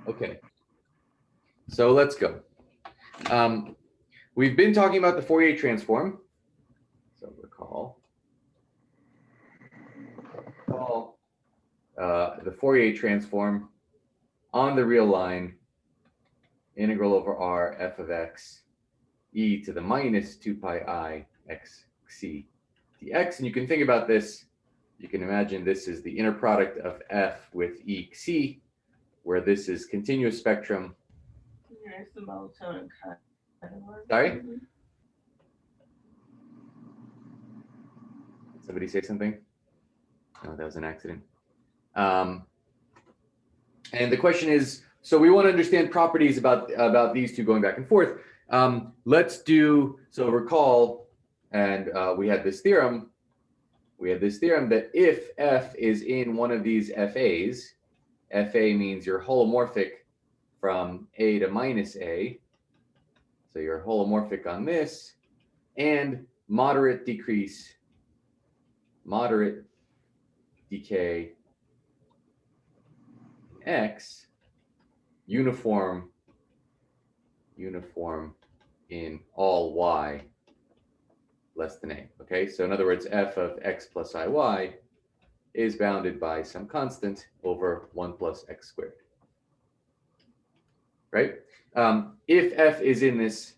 Okay, so let's go. We've been talking about the Fourier transform. So recall the Fourier transform on the real line, integral over r f of x e to the minus 2 pi I x c dx. And you can think about this, you can imagine this is the inner product of f with e c, where this is continuous spectrum. Sorry? Did somebody say something? No, that was an accident. And the question is, so we want to understand properties about these two going back and forth. Let's do, so recall, and we had this theorem. We had this theorem that if f is in one of these FAs, FA means you're holomorphic from A to minus A. So you're holomorphic on this, and moderate decay x, uniform in all y less than a. Okay, so in other words, f of x plus iy is bounded by some constant over 1 plus x squared. Right? If f is in this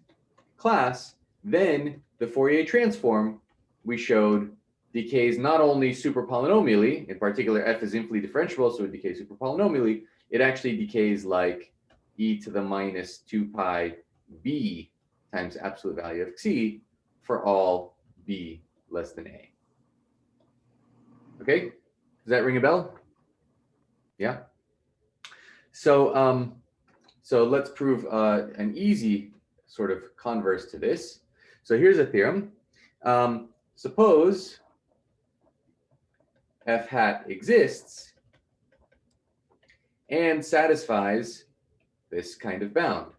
class, then the Fourier transform we showed decays not only superpolynomially, in particular f is infinitely differentiable, so it decays superpolynomially, it actually decays like e to the minus 2 pi b times absolute value of c for all b less than a. Okay, does that ring a bell? Yeah. So so let's prove an easy sort of converse to this. So here's a theorem. Suppose f hat exists and satisfies this kind of bound,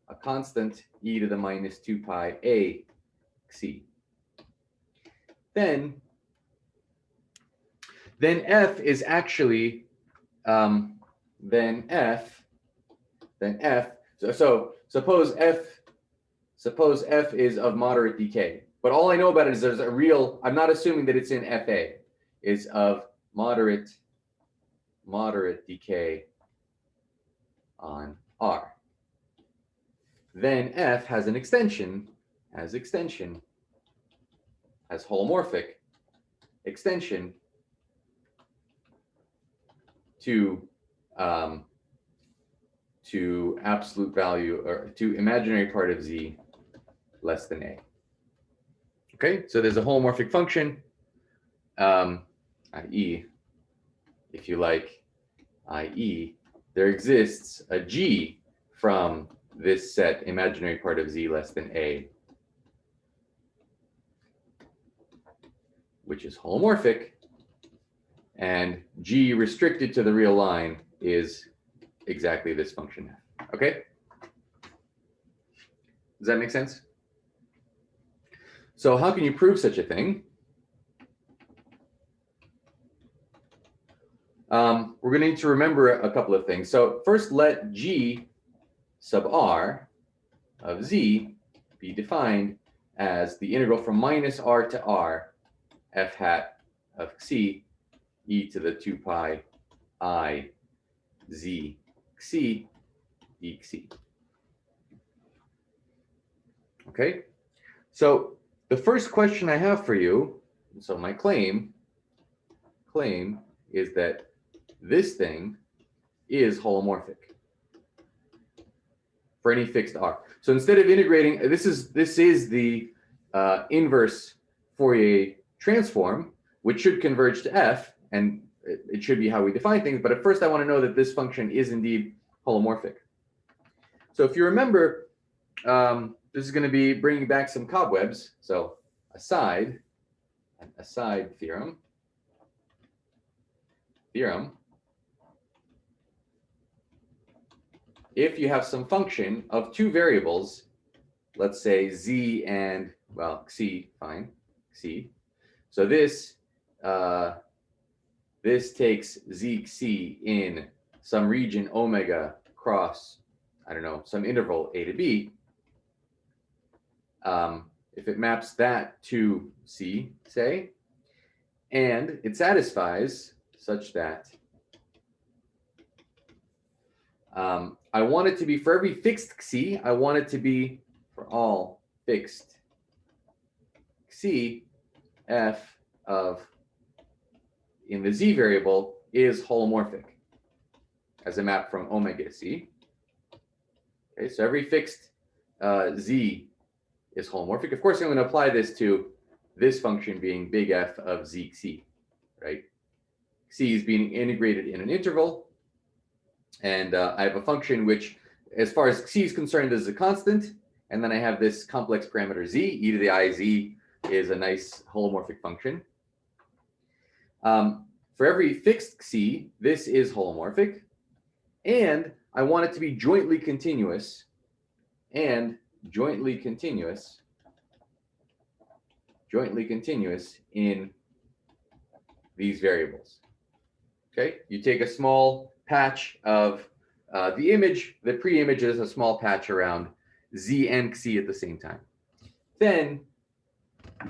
a constant e to the minus 2 pi a c. Then f is actually so suppose f is of moderate decay, but all I know about it is there's a real, I'm not assuming that it's in FA, is of moderate decay on R. Then f has an extension, has holomorphic extension to absolute value, or to imaginary part of z less than a. Okay, so there's a holomorphic function, i.e., if you like, i.e., there exists a g from this set imaginary part of z less than a, which is holomorphic, and g restricted to the real line is exactly this function. Okay? Does that make sense? So how can you prove such a thing? We're going to need to remember a couple of things. So first, let g sub r of z be defined as the integral from minus r to r f hat of c e to the 2 pi I z c dx. Okay, so the first question I have for you, so my claim is that this thing is holomorphic for any fixed r. So instead of integrating, this is the inverse Fourier transform, which should converge to f, and it should be how we define things. But at first, I want to know that this function is indeed holomorphic. So if you remember, this is going to be bringing back some cobwebs. So an aside theorem. If you have some function of two variables, let's say z and, well, c, fine, c. So this takes z c in some region omega cross, I don't know, some interval a to b, if it maps that to C, say, and it satisfies such that I want it to be for every fixed xi, I want it to be for all fixed xi, f of, in the z variable, is holomorphic as a map from omega to c. Okay, so every fixed z is holomorphic. Of course, I'm going to apply this to this function being big F of z xi, right? Xi is being integrated in an interval, and I have a function which, as far as xi is concerned, is a constant, and then I have this complex parameter z, e to the I z is a nice holomorphic function. For every fixed xi, this is holomorphic, and I want it to be jointly continuous in these variables. Okay, you take a small patch of the image, the pre-image is a small patch around z and xi at the same time. Then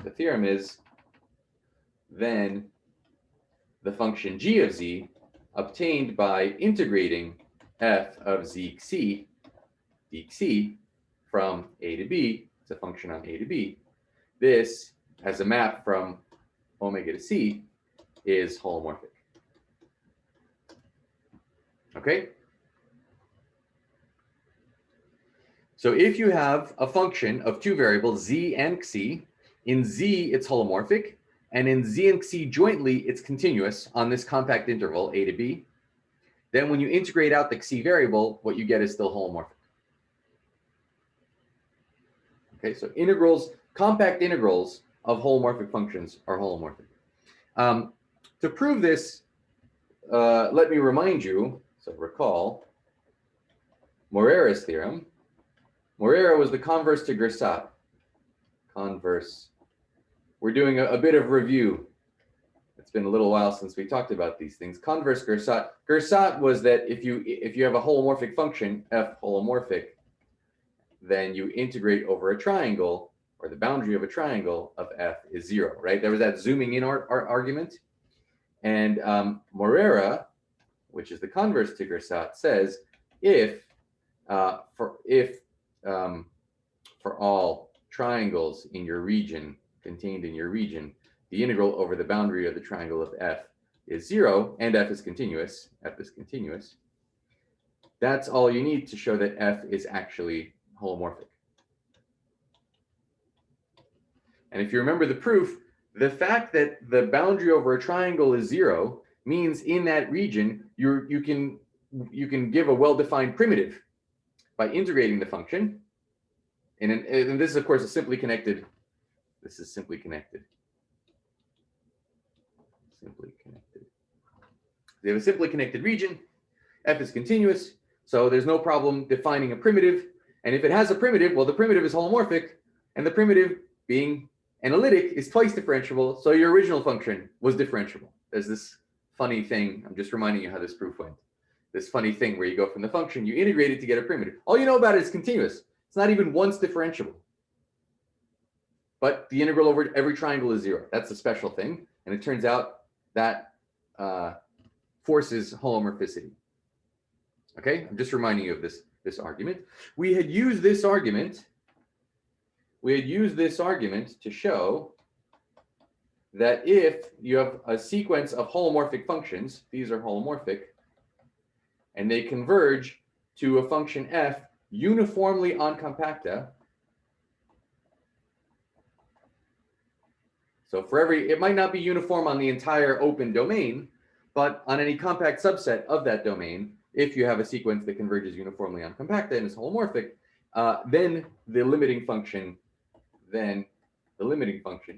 the theorem is, then the function g of z obtained by integrating f of z xi d xi from a to b, it's a function on a to b, this as a map from omega to c is holomorphic. Okay? So if you have a function of two variables, z and xi, in z it's holomorphic, and in z and xi jointly it's continuous on this compact interval a to b, then when you integrate out the xi variable, what you get is still holomorphic. Okay, so integrals, compact integrals of holomorphic functions are holomorphic. To prove this, let me remind you, so recall Morera's theorem. Morera was the converse to Gersat. Converse. We're doing a bit of review. It's been a little while since we talked about these things. Converse Gersat. Gersat was that if you have a holomorphic function, f holomorphic, then you integrate over a triangle, or the boundary of a triangle of f is 0, right? There was that zooming in argument. And Morera, which is the converse to Gersat, says for all triangles in your region, contained in your region, the integral over the boundary of the triangle of f is 0, and f is continuous, that's all you need to show that f is actually holomorphic. And if you remember the proof, the fact that the boundary over a triangle is 0 means in that region you can give a well-defined primitive by integrating the function. And this is, of course, a simply connected. This is simply connected. They have a simply connected region. F is continuous, so there's no problem defining a primitive. And if it has a primitive, well, the primitive is holomorphic, and the primitive, being analytic, is twice differentiable. So your original function was differentiable. There's this funny thing. I'm just reminding you how this proof went. This funny thing where you go from the function, you integrate it to get a primitive. All you know about it is continuous. It's not even once differentiable. But the integral over every triangle is 0. That's a special thing. And it turns out that forces holomorphicity. Okay, I'm just reminding you of this argument. We had used this argument to show that if you have a sequence of holomorphic functions, these are holomorphic, and they converge to a function f uniformly on compacta. So for every, it might not be uniform on the entire open domain, but on any compact subset of that domain, if you have a sequence that converges uniformly on compacta and is holomorphic, then the limiting function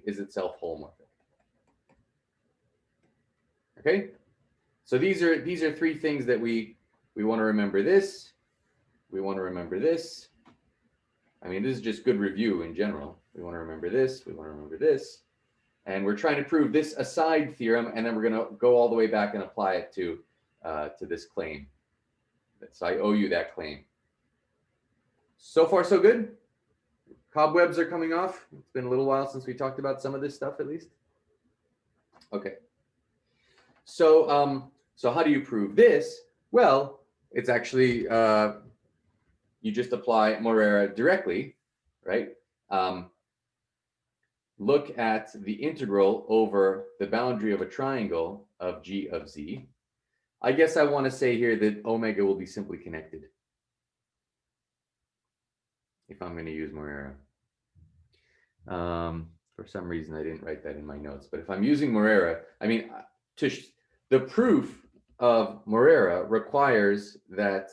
is itself holomorphic. Okay, so these are three things that we want to remember. We want to remember this. I mean, this is just good review in general. We want to remember this. We want to remember this. And we're trying to prove this aside theorem, and then we're going to go all the way back and apply it to this claim. So I owe you that claim. So far, so good? Cobwebs are coming off. It's been a little while since we talked about some of this stuff, at least. Okay. So, so how do you prove this? Well, it's actually, you just apply Morera directly, right? Look at the integral over the boundary of a triangle of G of Z. I guess I want to say here that omega will be simply connected if I'm going to use Morera. For some reason, I didn't write that in my notes, but if I'm using Morera, I mean, the proof of Morera requires that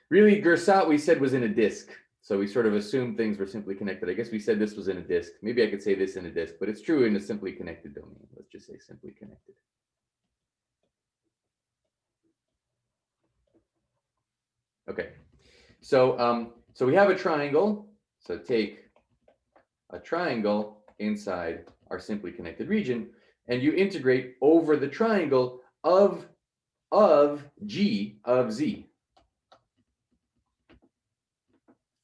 really Gersat we said was in a disk. So we sort of assumed things were simply connected. I guess we said this was in a disk. Maybe I could say this in a disk, but it's true in a simply connected domain. Let's just say simply connected. Okay, so so we have a triangle. So take a triangle inside our simply connected region, and you integrate over the triangle of G of Z.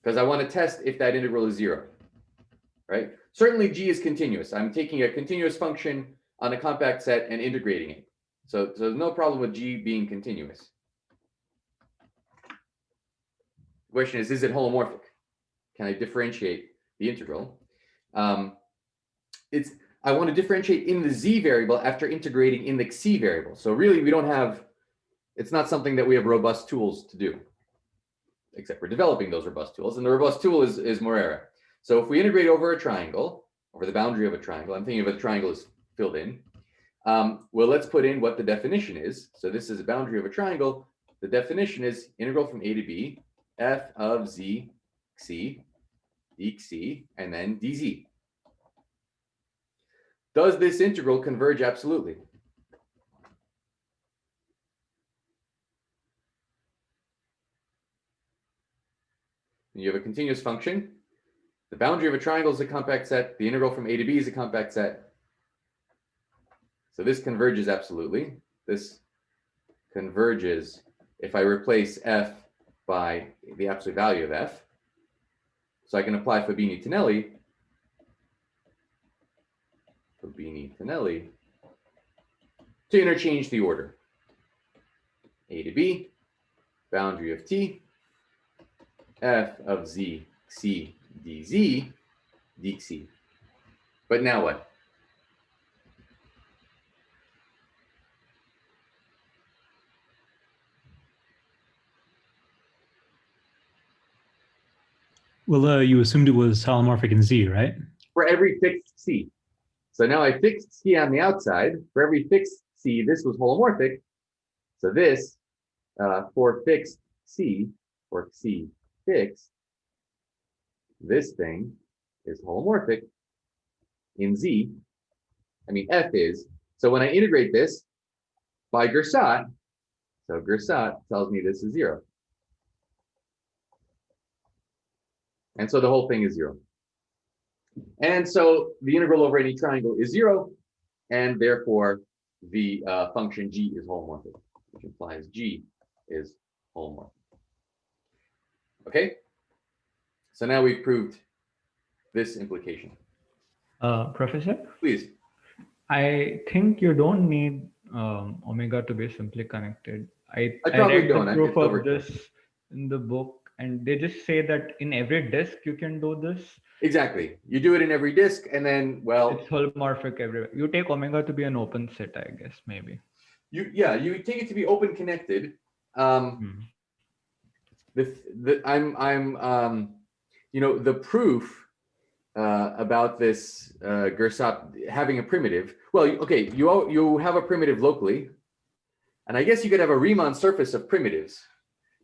Because I want to test if that integral is 0, right? Certainly G is continuous. I'm taking a continuous function on a compact set and integrating it. So there's no problem with G being continuous. The question is it holomorphic? Can I differentiate the integral? I want to differentiate in the Z variable after integrating in the Xi variable. So really we don't have, it's not something that we have robust tools to do, except we're developing those robust tools. And the robust tool is Morera. So if we integrate over a triangle, over the boundary of a triangle, I'm thinking of a triangle is filled in. Well, let's put in what the definition is. So this is a boundary of a triangle. The definition is integral from A to B, f of Z Xi, dXi, and then dZ. Does this integral converge absolutely? You have a continuous function. The boundary of a triangle is a compact set. The integral from A to B is a compact set. So this converges absolutely. This converges if I replace f by the absolute value of f. So I can apply Fabini-Tonelli to interchange the order. A to B, boundary of T, f of Z Xi dZ, dXi. But now what? Well, you assumed it was holomorphic in Z, right? For every fixed C. So now I fixed C on the outside. For every fixed C, this was holomorphic. So this, for fixed C, or C fixed, this thing is holomorphic in Z. I mean, F is. So when I integrate this by Gersat, so Gersat tells me this is 0. And so the whole thing is 0. And so the integral over any triangle is 0, and therefore the function G is holomorphic, which implies G is holomorphic. Okay? So now we've proved this implication. Professor? Please. I think you don't need omega to be simply connected. I probably read don't. the proof of this in the book, and they just say that in every disk you can do this. Exactly. You do it in every disk, and then, well, it's holomorphic everywhere. You take omega to be an open set, I guess, maybe. You take it to be open connected. The proof about this Gersat having a primitive. Well, okay, you have a primitive locally, and I guess you could have a Riemann surface of primitives,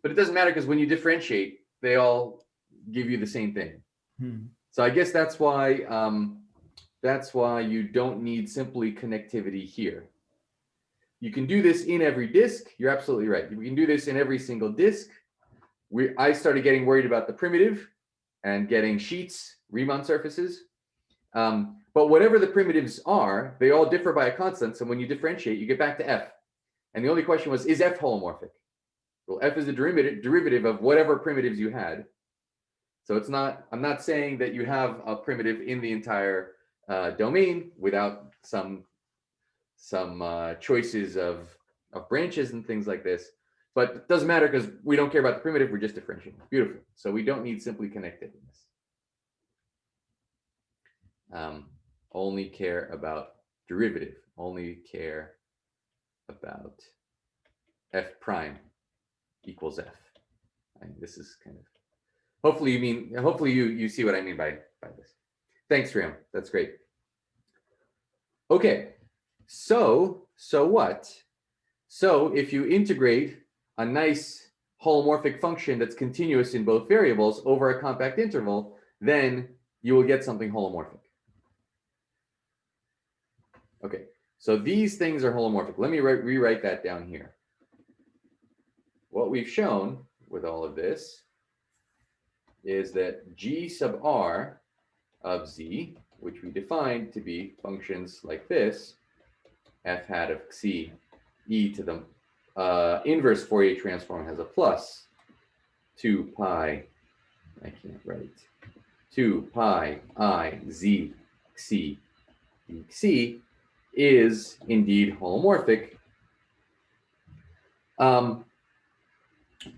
but it doesn't matter because when you differentiate, they all give you the same thing. So I guess that's why you don't need simply connectivity here. You can do this in every disk. You're absolutely right. We can do this in every single disk. I started getting worried about the primitive and getting sheets, Riemann surfaces. But whatever the primitives are, they all differ by a constant. So when you differentiate, you get back to F. And the only question was, is F holomorphic? Well, f is the derivative of whatever primitives you had. So it's not, I'm not saying that you have a primitive in the entire domain without some choices of branches and things like this. But it doesn't matter because we don't care about the primitive, we're just differentiating. Beautiful. So we don't need simply connectedness. Only care about derivative, only care about f prime equals f. This is kind of, hopefully you see what I mean by this. Thanks, Ram. That's great. Okay, so what? So if you integrate a nice holomorphic function that's continuous in both variables over a compact interval, then you will get something holomorphic. Okay, so these things are holomorphic. Let me rewrite that down here. What we've shown with all of this is that g sub r of z, which we defined to be functions like this, f hat of xi e to the inverse Fourier transform has a plus 2 pi, I can't write, 2 pi I z xi xi is indeed holomorphic.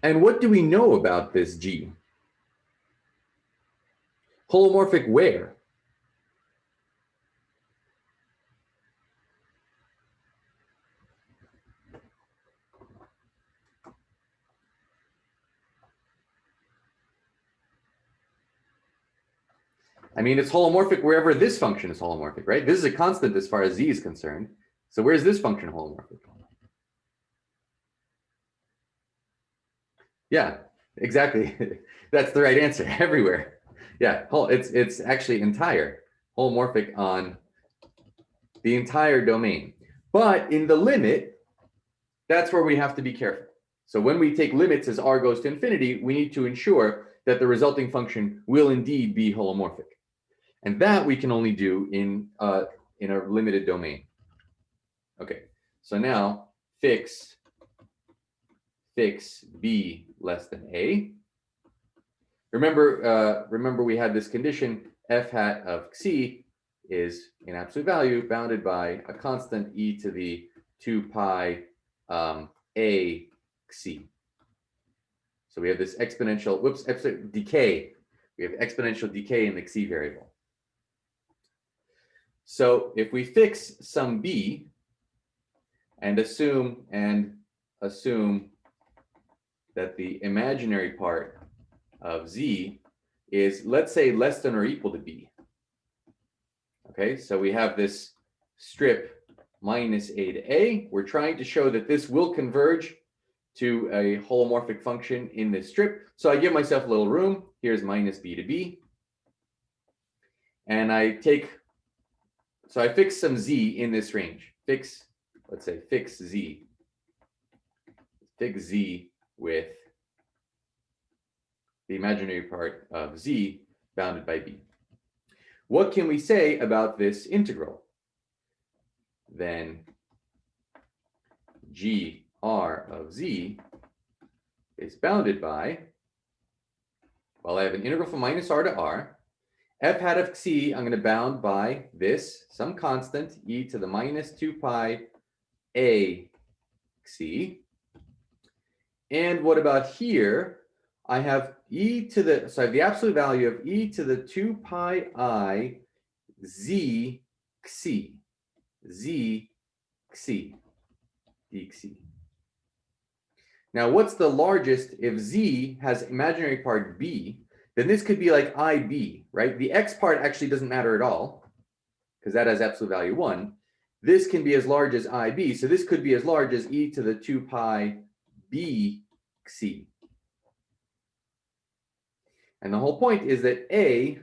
And what do we know about this G? Holomorphic where? I mean, it's holomorphic wherever this function is holomorphic, right? This is a constant as far as z is concerned. So where's this function holomorphic? Yeah, exactly. That's the right answer. Everywhere. Yeah, it's actually entire, holomorphic on the entire domain. But in the limit, that's where we have to be careful. So when we take limits as r goes to infinity, we need to ensure that the resulting function will indeed be holomorphic. And that we can only do in a limited domain. Okay, so now fix b less than a. Remember we had this condition f hat of xi is in absolute value bounded by a constant e to the 2 pi a xi. So we have this exponential, decay. We have exponential decay in the xi variable. So if we fix some b and assume that the imaginary part of z is, let's say, less than or equal to b. Okay, so we have this strip minus a to a. We're trying to show that this will converge to a holomorphic function in this strip. So I give myself a little room. Here's minus b to b. And I fix some z in this range. Let's say fix z. Fix z with the imaginary part of z bounded by b. What can we say about this integral? Then g r of z is bounded by, well, I have an integral from minus r to r. F hat of xi, I'm going to bound by this, some constant, e to the minus 2 pi a xi. And what about here? I have so I have the absolute value of e to the 2 pi I z xi, z xi, d xi. Now, what's the largest? If z has imaginary part b, then this could be like ib, right? The x part actually doesn't matter at all because that has absolute value 1. This can be as large as ib, so this could be as large as e to the 2 pi b xi. And the whole point is that a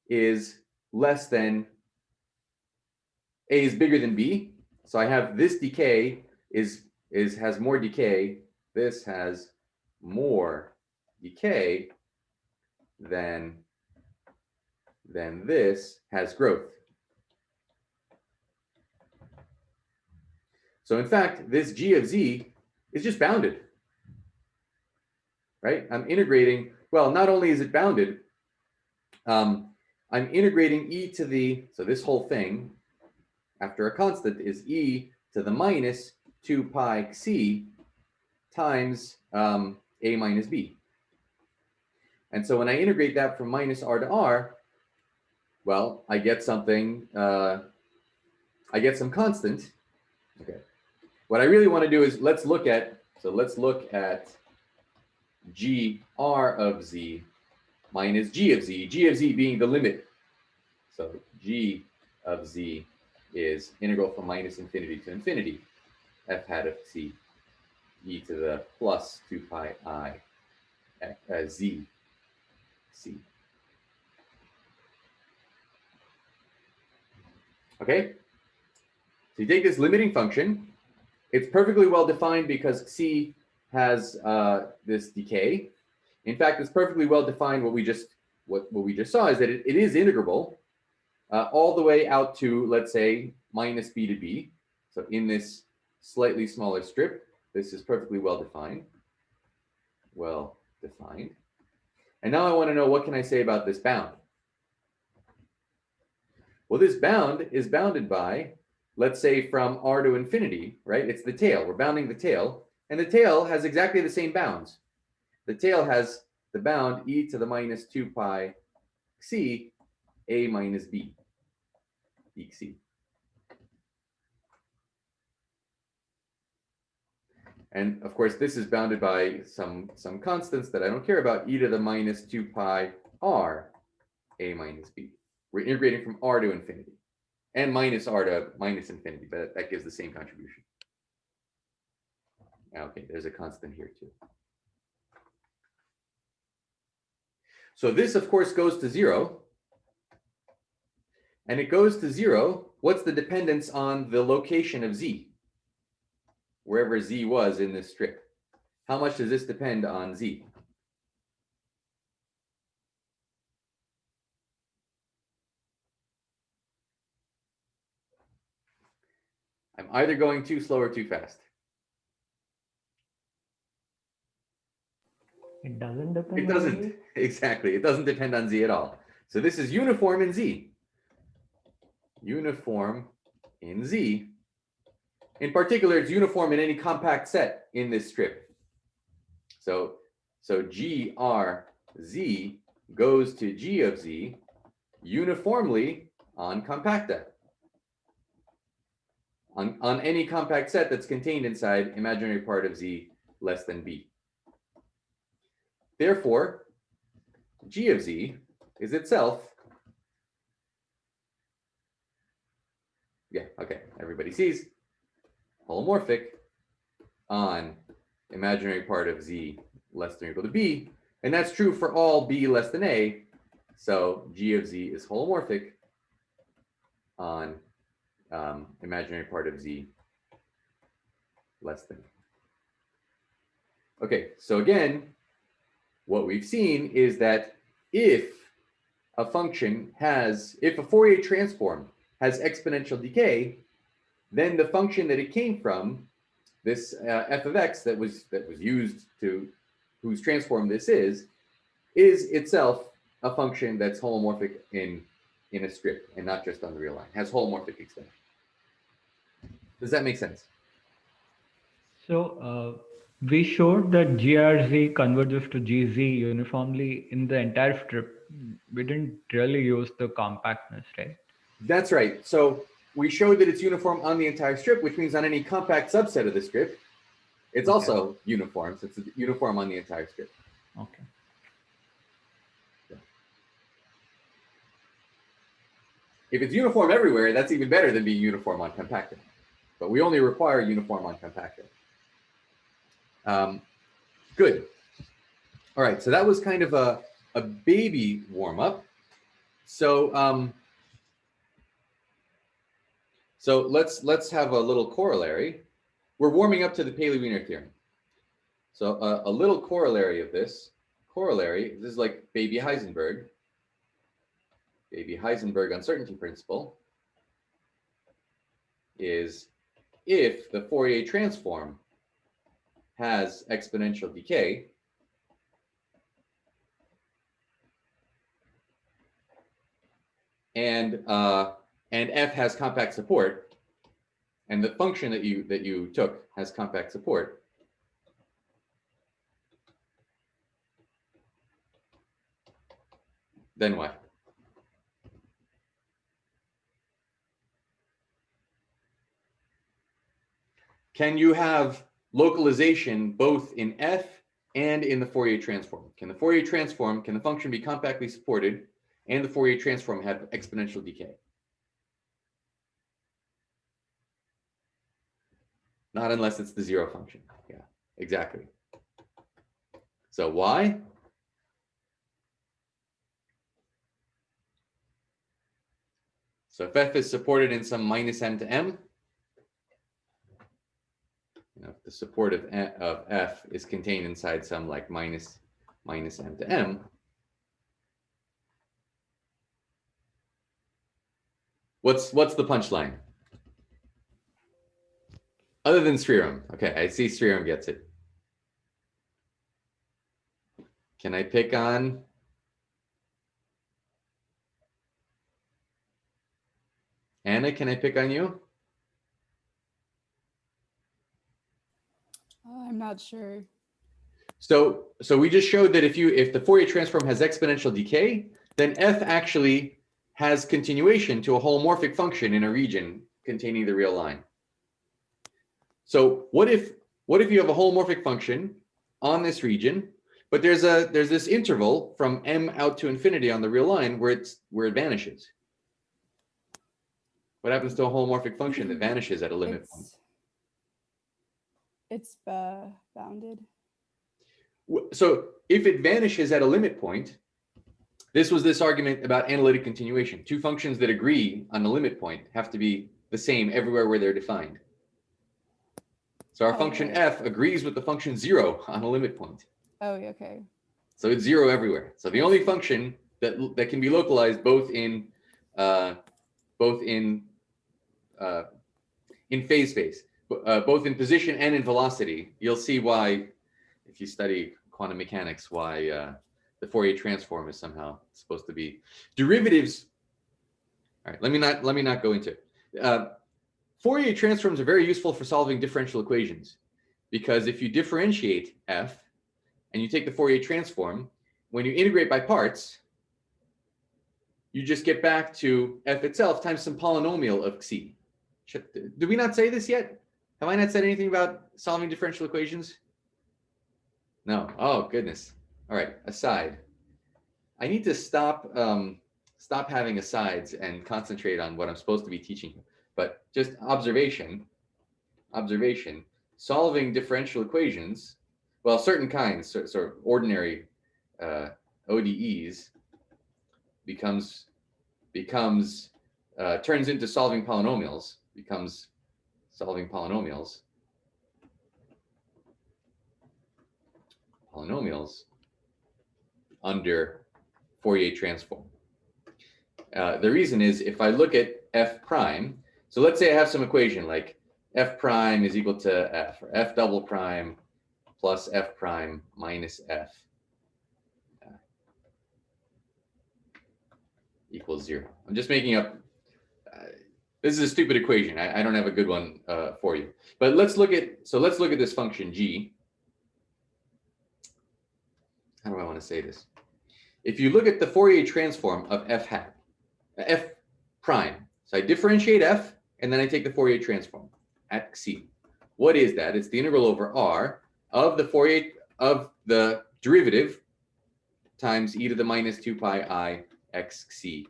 is bigger than b. So I have this decay has more decay. This has more decay than this has growth. So in fact, this g of z is just bounded. right? I'm integrating, well, not only is it bounded, I'm integrating e to the, so this whole thing after a constant is e to the minus 2 pi c times a minus b. And so when I integrate that from minus r to r, well, I get something, I get some constant. Okay. What I really want to do is let's look at gr of z minus g of z being the limit. So g of z is integral from minus infinity to infinity, f hat of c e to the plus 2 pi I z c. Okay? So you take this limiting function. It's perfectly well defined because c has this decay. In fact, it's perfectly well defined. What we just saw is that it is integrable all the way out to, let's say, minus b to b. So in this slightly smaller strip, this is perfectly well defined. Well defined. And now I want to know, what can I say about this bound? Well, this bound is bounded by, let's say, from r to infinity, right? It's the tail. We're bounding the tail. And the tail has exactly the same bounds. The tail has the bound e to the minus 2 pi c a minus b, c. And of course, this is bounded by some constants that I don't care about, e to the minus 2 pi r a minus b. We're integrating from r to infinity, and minus r to minus infinity, but that gives the same contribution. Okay, there's a constant here too. So this, of course, goes to 0. And it goes to 0. What's the dependence on the location of z? Wherever z was in this strip. How much does this depend on z? I'm either going too slow or too fast. It doesn't depend. It doesn't. On Exactly. It doesn't depend on z at all. So this is uniform in z. Uniform in z. In particular, it's uniform in any compact set in this strip. So g r z goes to g of z uniformly on compacta. On any compact set that's contained inside imaginary part of z less than b. Therefore, g of z is itself, yeah, okay, everybody sees, holomorphic on imaginary part of z less than or equal to b, and that's true for all b less than a, so g of z is holomorphic on imaginary part of z less than. Okay, so again, what we've seen is that if a function has, if a Fourier transform has exponential decay, then the function that it came from, this f of x that was used to, whose transform this is itself a function that's holomorphic in a strip and not just on the real line, has holomorphic extension. Does that make sense? So we showed that GRZ converges to GZ uniformly in the entire strip. We didn't really use the compactness, right? That's right. So we showed that it's uniform on the entire strip, which means on any compact subset of the strip, it's also uniform. So it's uniform on the entire strip. Okay. If it's uniform everywhere, that's even better than being uniform on compacta. But we only require uniform on compacta. Good. All right, so that was kind of a baby warm-up. So so let's have a little corollary. We're warming up to the Payley-Weiner theorem. So a little corollary of this. Corollary, this is like baby Heisenberg. Baby Heisenberg uncertainty principle is if the Fourier transform has exponential decay, and f has compact support, and the function that you took has compact support, then what? Can you have localization both in f and in the Fourier transform? Can the function be compactly supported and the Fourier transform have exponential decay? Not unless it's the zero function. Yeah, exactly. So why? So if f is supported in some minus m to m, if the support of f is contained inside some like minus m to m, what's the punchline? Other than Sriram. Okay, I see Sriram gets it. Can I pick on? Anna, can I pick on you? I'm not sure. So we just showed that if the Fourier transform has exponential decay, then f actually has continuation to a holomorphic function in a region containing the real line. So what if you have a holomorphic function on this region, but there's this interval from m out to infinity on the real line where it vanishes? What happens to a holomorphic function that vanishes at a limit point? It's bounded. So if it vanishes at a limit point, this was this argument about analytic continuation. Two functions that agree on the limit point have to be the same everywhere where they're defined. So our function f agrees with the function 0 on a limit point. Oh, okay. So it's 0 everywhere. So the only function that can be localized both in phase space, both in position and in velocity. You'll see why, if you study quantum mechanics, why the Fourier transform is somehow supposed to be derivatives. All right, let me not go into it. Fourier transforms are very useful for solving differential equations, because if you differentiate f and you take the Fourier transform, when you integrate by parts, you just get back to f itself times some polynomial of xi. Did we not say this yet? Have I not said anything about solving differential equations? No. Oh, goodness. All right, aside. I need to stop having asides and concentrate on what I'm supposed to be teaching you. But just observation, solving differential equations, well, certain kinds, sort of ordinary ODEs turns into solving polynomials, becomes solving polynomials under Fourier transform. The reason is, if I look at f prime, so let's say I have some equation like f prime is equal to f, or f double prime plus f prime minus f equals 0. I'm just making up. This is a stupid equation. I don't have a good one for you. But let's look at this function g. How do I want to say this? If you look at the Fourier transform of f prime, so I differentiate f, and then I take the Fourier transform at xi. What is that? It's the integral over r of the derivative times e to the minus 2 pi I x xi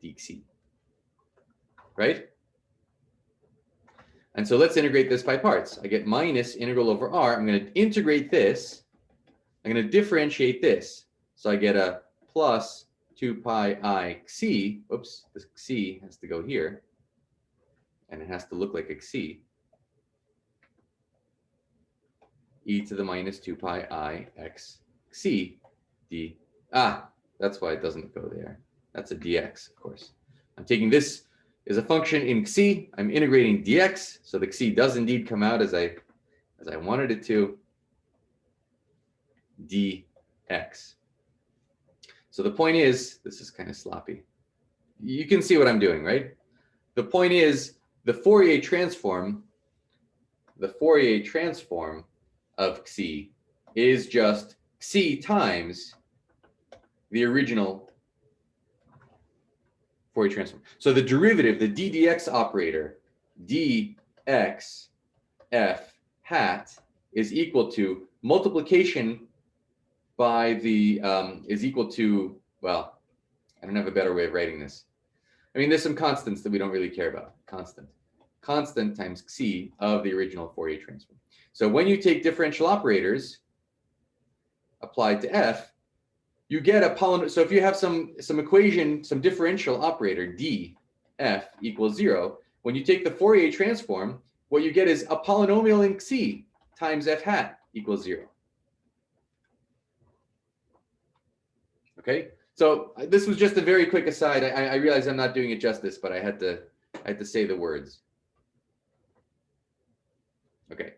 dxi. Right? And so let's integrate this by parts. I get minus integral over r. I'm going to integrate this. I'm going to differentiate this. So I get a plus 2 pi I xi. Oops, this xi has to go here. And it has to look like a xi. E to the minus 2 pi I x xi d. That's why it doesn't go there. That's a dx, of course. I'm taking this as a function in xi. I'm integrating dx, so the xi does indeed come out as I wanted it to. Dx. So the point is, this is kind of sloppy. you can see what I'm doing, right? The point is the Fourier transform of Xi is just Xi times the original Fourier transform. So the derivative, the ddx operator, dx f hat is equal to multiplication by the, is equal to, well, I don't have a better way of writing this. I mean, there's some constants that we don't really care about. Constant times Xi of the original Fourier transform. So when you take differential operators applied to f, you get a polynomial. So if you have some equation, some differential operator d f equals 0, when you take the Fourier transform, what you get is a polynomial in Xi times f hat equals 0. Okay, so this was just a very quick aside. I realize I'm not doing it justice, but I had to say the words. Okay,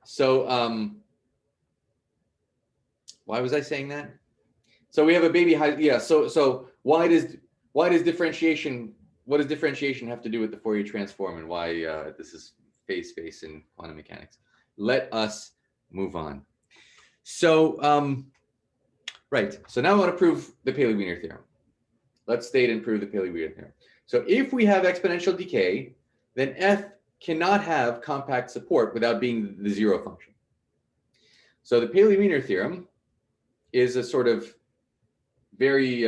so why was I saying that? So we have a baby high, yeah. So why does differentiation? What does differentiation have to do with the Fourier transform, and why this is phase space in quantum mechanics? Let us move on. So right. So now I want to prove the Payley-Weiner theorem. Let's state and prove the Payley-Weiner theorem. So if we have exponential decay, then f cannot have compact support without being the zero function. So the Payley-Weiner theorem is a sort of very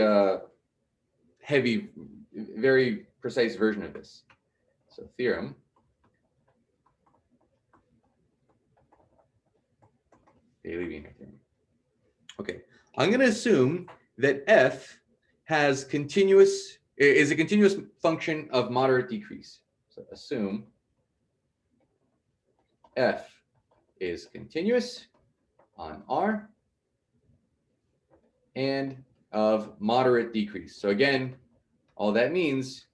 heavy, very precise version of this. So theorem Payley-Weiner theorem. Okay, I'm going to assume that f is a continuous function of moderate decrease. So assume f is continuous on R and of moderate decrease. So again, all that means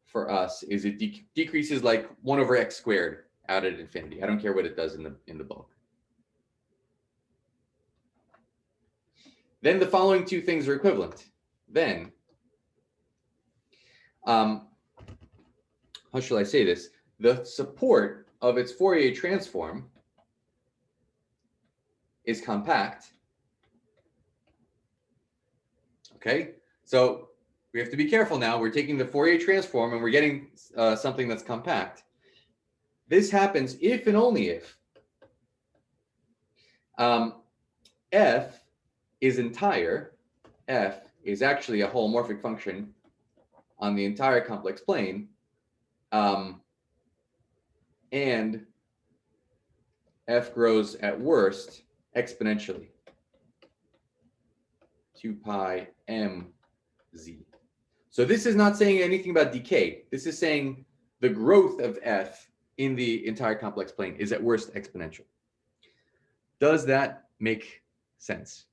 for us is it decreases like 1 over x squared out at infinity. I don't care what it does in the bulk. Then the following two things are equivalent. Then, how shall I say this? The support of its Fourier transform is compact. Okay, so we have to be careful now. We're taking the Fourier transform and we're getting something that's compact. This happens if and only if f is entire. F is actually a holomorphic function on the entire complex plane, and f grows at worst exponentially, 2 pi m z. So this is not saying anything about decay. This is saying the growth of f in the entire complex plane is at worst exponential. Does that make sense?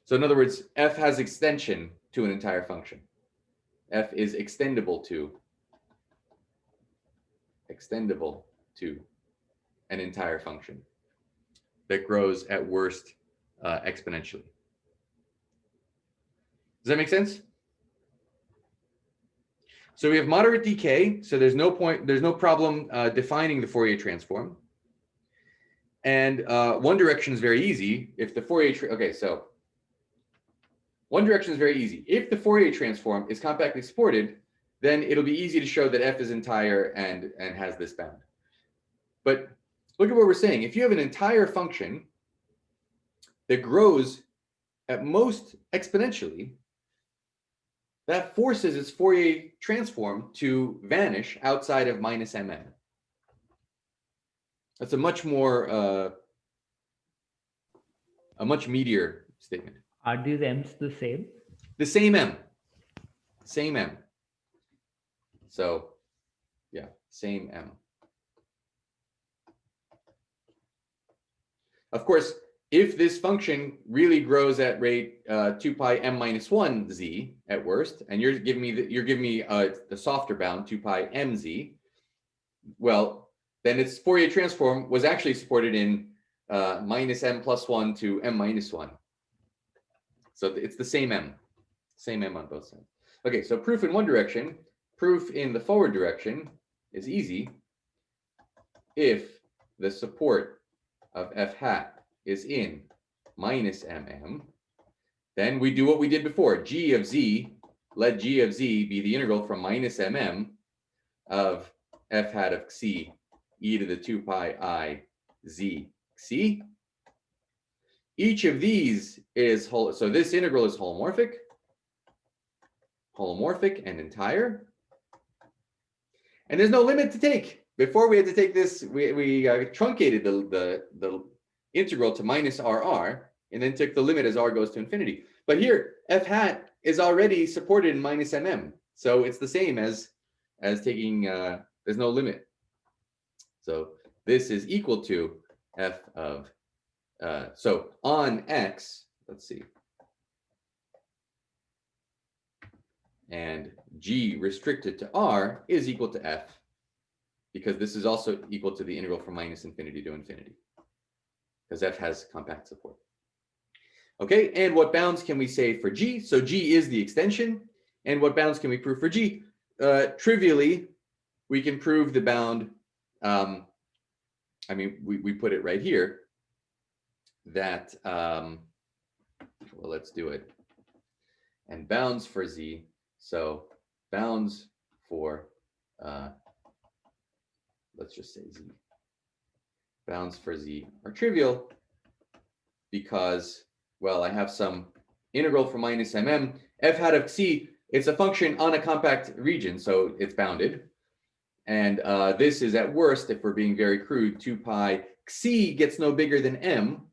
So in other words, f has extension to an entire function. F is extendable to an entire function that grows at worst exponentially. Does that make sense? So we have moderate decay, so there's no problem defining the Fourier transform. And one direction is very easy. If the Fourier, so one direction is very easy. If the Fourier transform is compactly supported, then it'll be easy to show that f is entire and has this bound. But look at what we're saying. If you have an entire function that grows at most exponentially, that forces its Fourier transform to vanish outside of minus mn. That's a much more, a much meatier statement. Are these m's the same? The same m. Same m. So, yeah, same m. Of course, if this function really grows at rate 2 pi m minus 1 z at worst, and you're giving me the softer bound 2 pi m z, well, then its Fourier transform was actually supported in minus m plus 1 to m minus 1. So it's the same m. Same m on both sides. Okay, so proof in one direction, proof in the forward direction is easy if the support of f hat is in minus mm. Then we do what we did before. G of z, let G of z be the integral from minus mm of f hat of xi e to the 2 pi I z xi. Each of these is whole, so this integral is holomorphic and entire. And there's no limit to take. Before we had to take this, we truncated the integral to minus RR, and then took the limit as R goes to infinity. But here, f hat is already supported in minus mm. So it's the same as taking, there's no limit. So this is equal to f of, so on x, let's see. And G restricted to R is equal to f, because this is also equal to the integral from minus infinity to infinity, because f has compact support. Okay, and what bounds can we say for G? So G is the extension. And what bounds can we prove for G? Trivially, we can prove the bound, I mean, we put it right here, that, well, let's do it. And bounds for Z, so bounds for, let's just say Z. Bounds for Z are trivial because, well, I have some integral from minus mm. F hat of xi, it's a function on a compact region, so it's bounded. And this is at worst, if we're being very crude, 2 pi. Xi gets no bigger than m.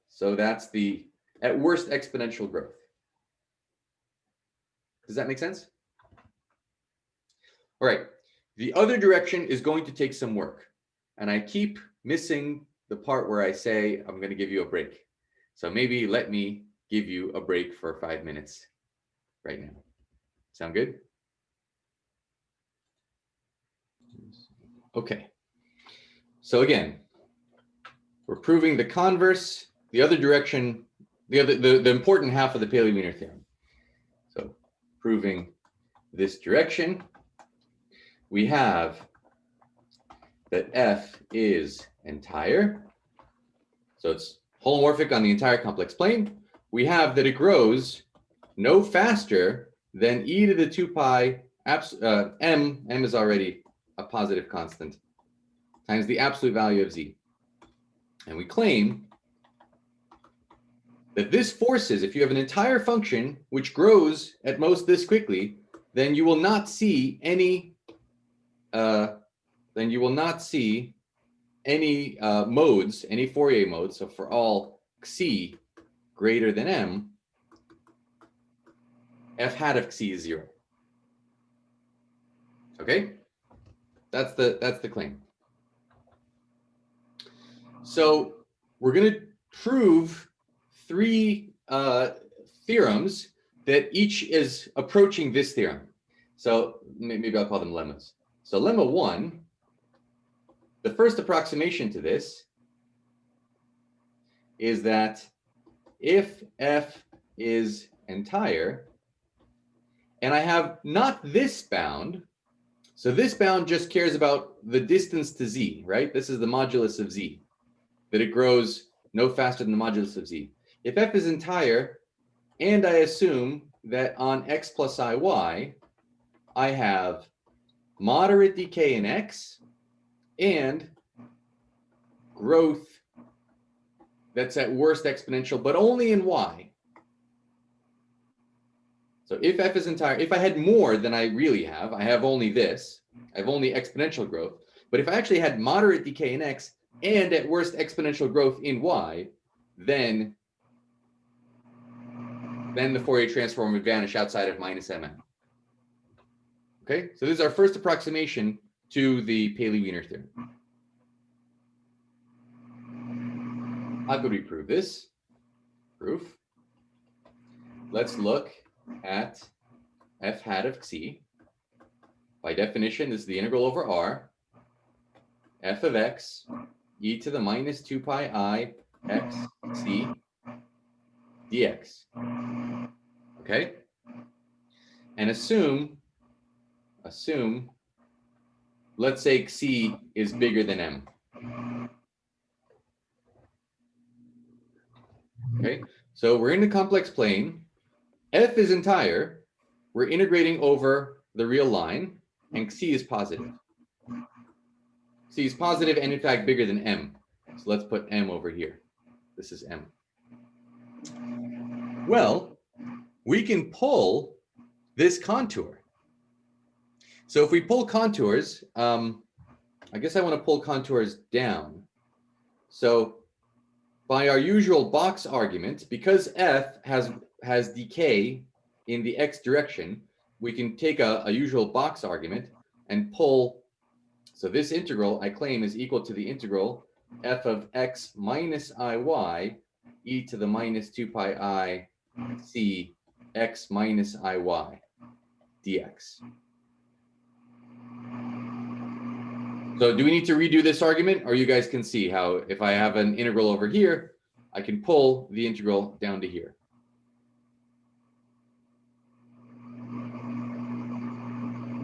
So that's the, at worst, exponential growth. Does that make sense? All right. The other direction is going to take some work. And I keep missing the part where I say, I'm going to give you a break. So maybe let me give you a break for 5 minutes right now. Sound good? Okay. So again, we're proving the converse, the other direction, the important half of the Payley-Weiner theorem. So proving this direction, we have that f is entire. So it's holomorphic on the entire complex plane. We have that it grows no faster than e to the 2 pi, m is already a positive constant, times the absolute value of z. And we claim that this forces, if you have an entire function which grows at most this quickly, then you will not see any modes, any Fourier modes. So for all xi greater than m, f hat of xi is 0. Okay, that's the claim. So we're going to prove 3 theorems that each is approaching this theorem. So maybe I'll call them lemmas. So lemma 1, the first approximation to this is that if f is entire, and I have not this bound, so this bound just cares about the distance to z, right? This is the modulus of z, that it grows no faster than the modulus of z. If f is entire, and I assume that on x plus iy, I have moderate decay in x and growth that's at worst exponential, but only in y. So if f is entire, if I had more than I really have, I have only this, I have only exponential growth. But if I actually had moderate decay in x and at worst exponential growth in y, then the Fourier transform would vanish outside of minus mm. Okay, so this is our first approximation to the Payley-Weiner theorem. How could we prove this? Proof. Let's look at f hat of xi. By definition, this is the integral over r, f of x, e to the minus 2 pi I x c dx. Okay? And assume, let's say c is bigger than m. Okay? So we're in the complex plane. F is entire. We're integrating over the real line, and c is positive. C is positive and in fact bigger than m. So let's put m over here. This is m. Well, we can pull this contour. So if we pull contours, I guess I want to pull contours down. So by our usual box argument, because f has decay in the x direction, we can take a usual box argument and pull. So this integral, I claim, is equal to the integral f of x minus iy e to the minus 2 pi I c x minus iy dx. So do we need to redo this argument, or you guys can see how if I have an integral over here, I can pull the integral down to here.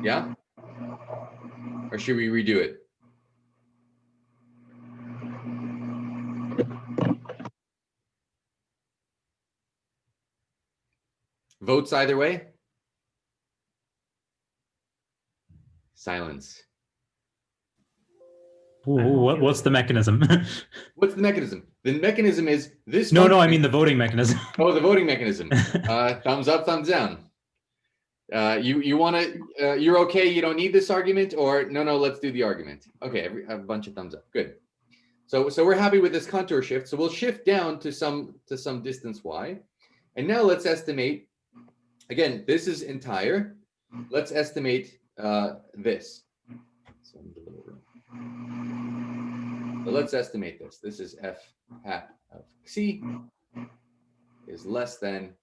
Yeah? Or should we redo it? Votes either way? Silence. What's the mechanism? What's the mechanism? The mechanism is this. No, I mean the voting mechanism. Oh, the voting mechanism. Thumbs up, thumbs down. You want to? You're okay. You don't need this argument, or no? Let's do the argument. Okay, a bunch of thumbs up. Good. So we're happy with this contour shift. So we'll shift down to some distance y, and now let's estimate. Again, this is entire. Let's estimate this. So let's estimate this. This is f hat of c is less than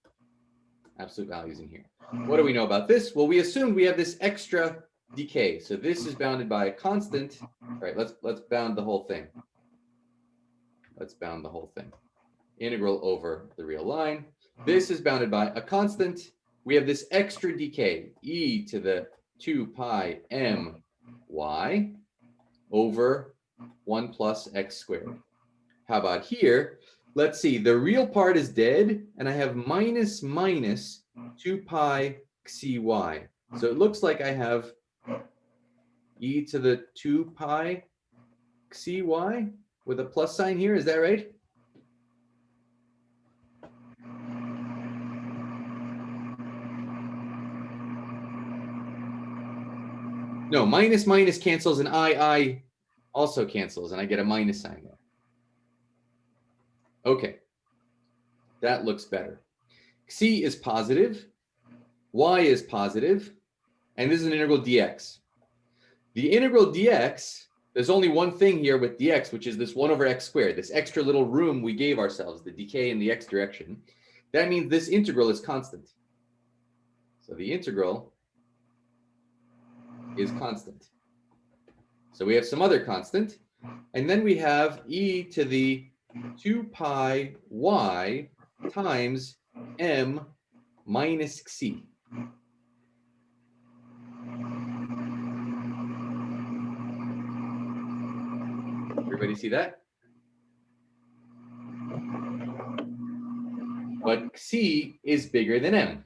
absolute values in here. What do we know about this? Well, we assumed we have this extra decay. So this is bounded by a constant. All right, let's bound the whole thing. Let's bound the whole thing. Integral over the real line. This is bounded by a constant. We have this extra decay, e to the 2 pi m y over 1 plus x squared. How about here? Let's see, the real part is dead, and I have minus 2 pi cy. So it looks like I have e to the 2 pi cy with a plus sign here. Is that right? No, minus cancels, and I also cancels, and I get a minus sign there. Okay, that looks better. C is positive, y is positive, and this is an integral dx. The integral dx, there's only one thing here with dx, which is this 1 over x squared, this extra little room we gave ourselves, the decay in the x direction. That means this integral is constant. So the integral is constant. So we have some other constant, and then we have e to the 2 pi y times m minus c. Everybody see that? But c is bigger than m.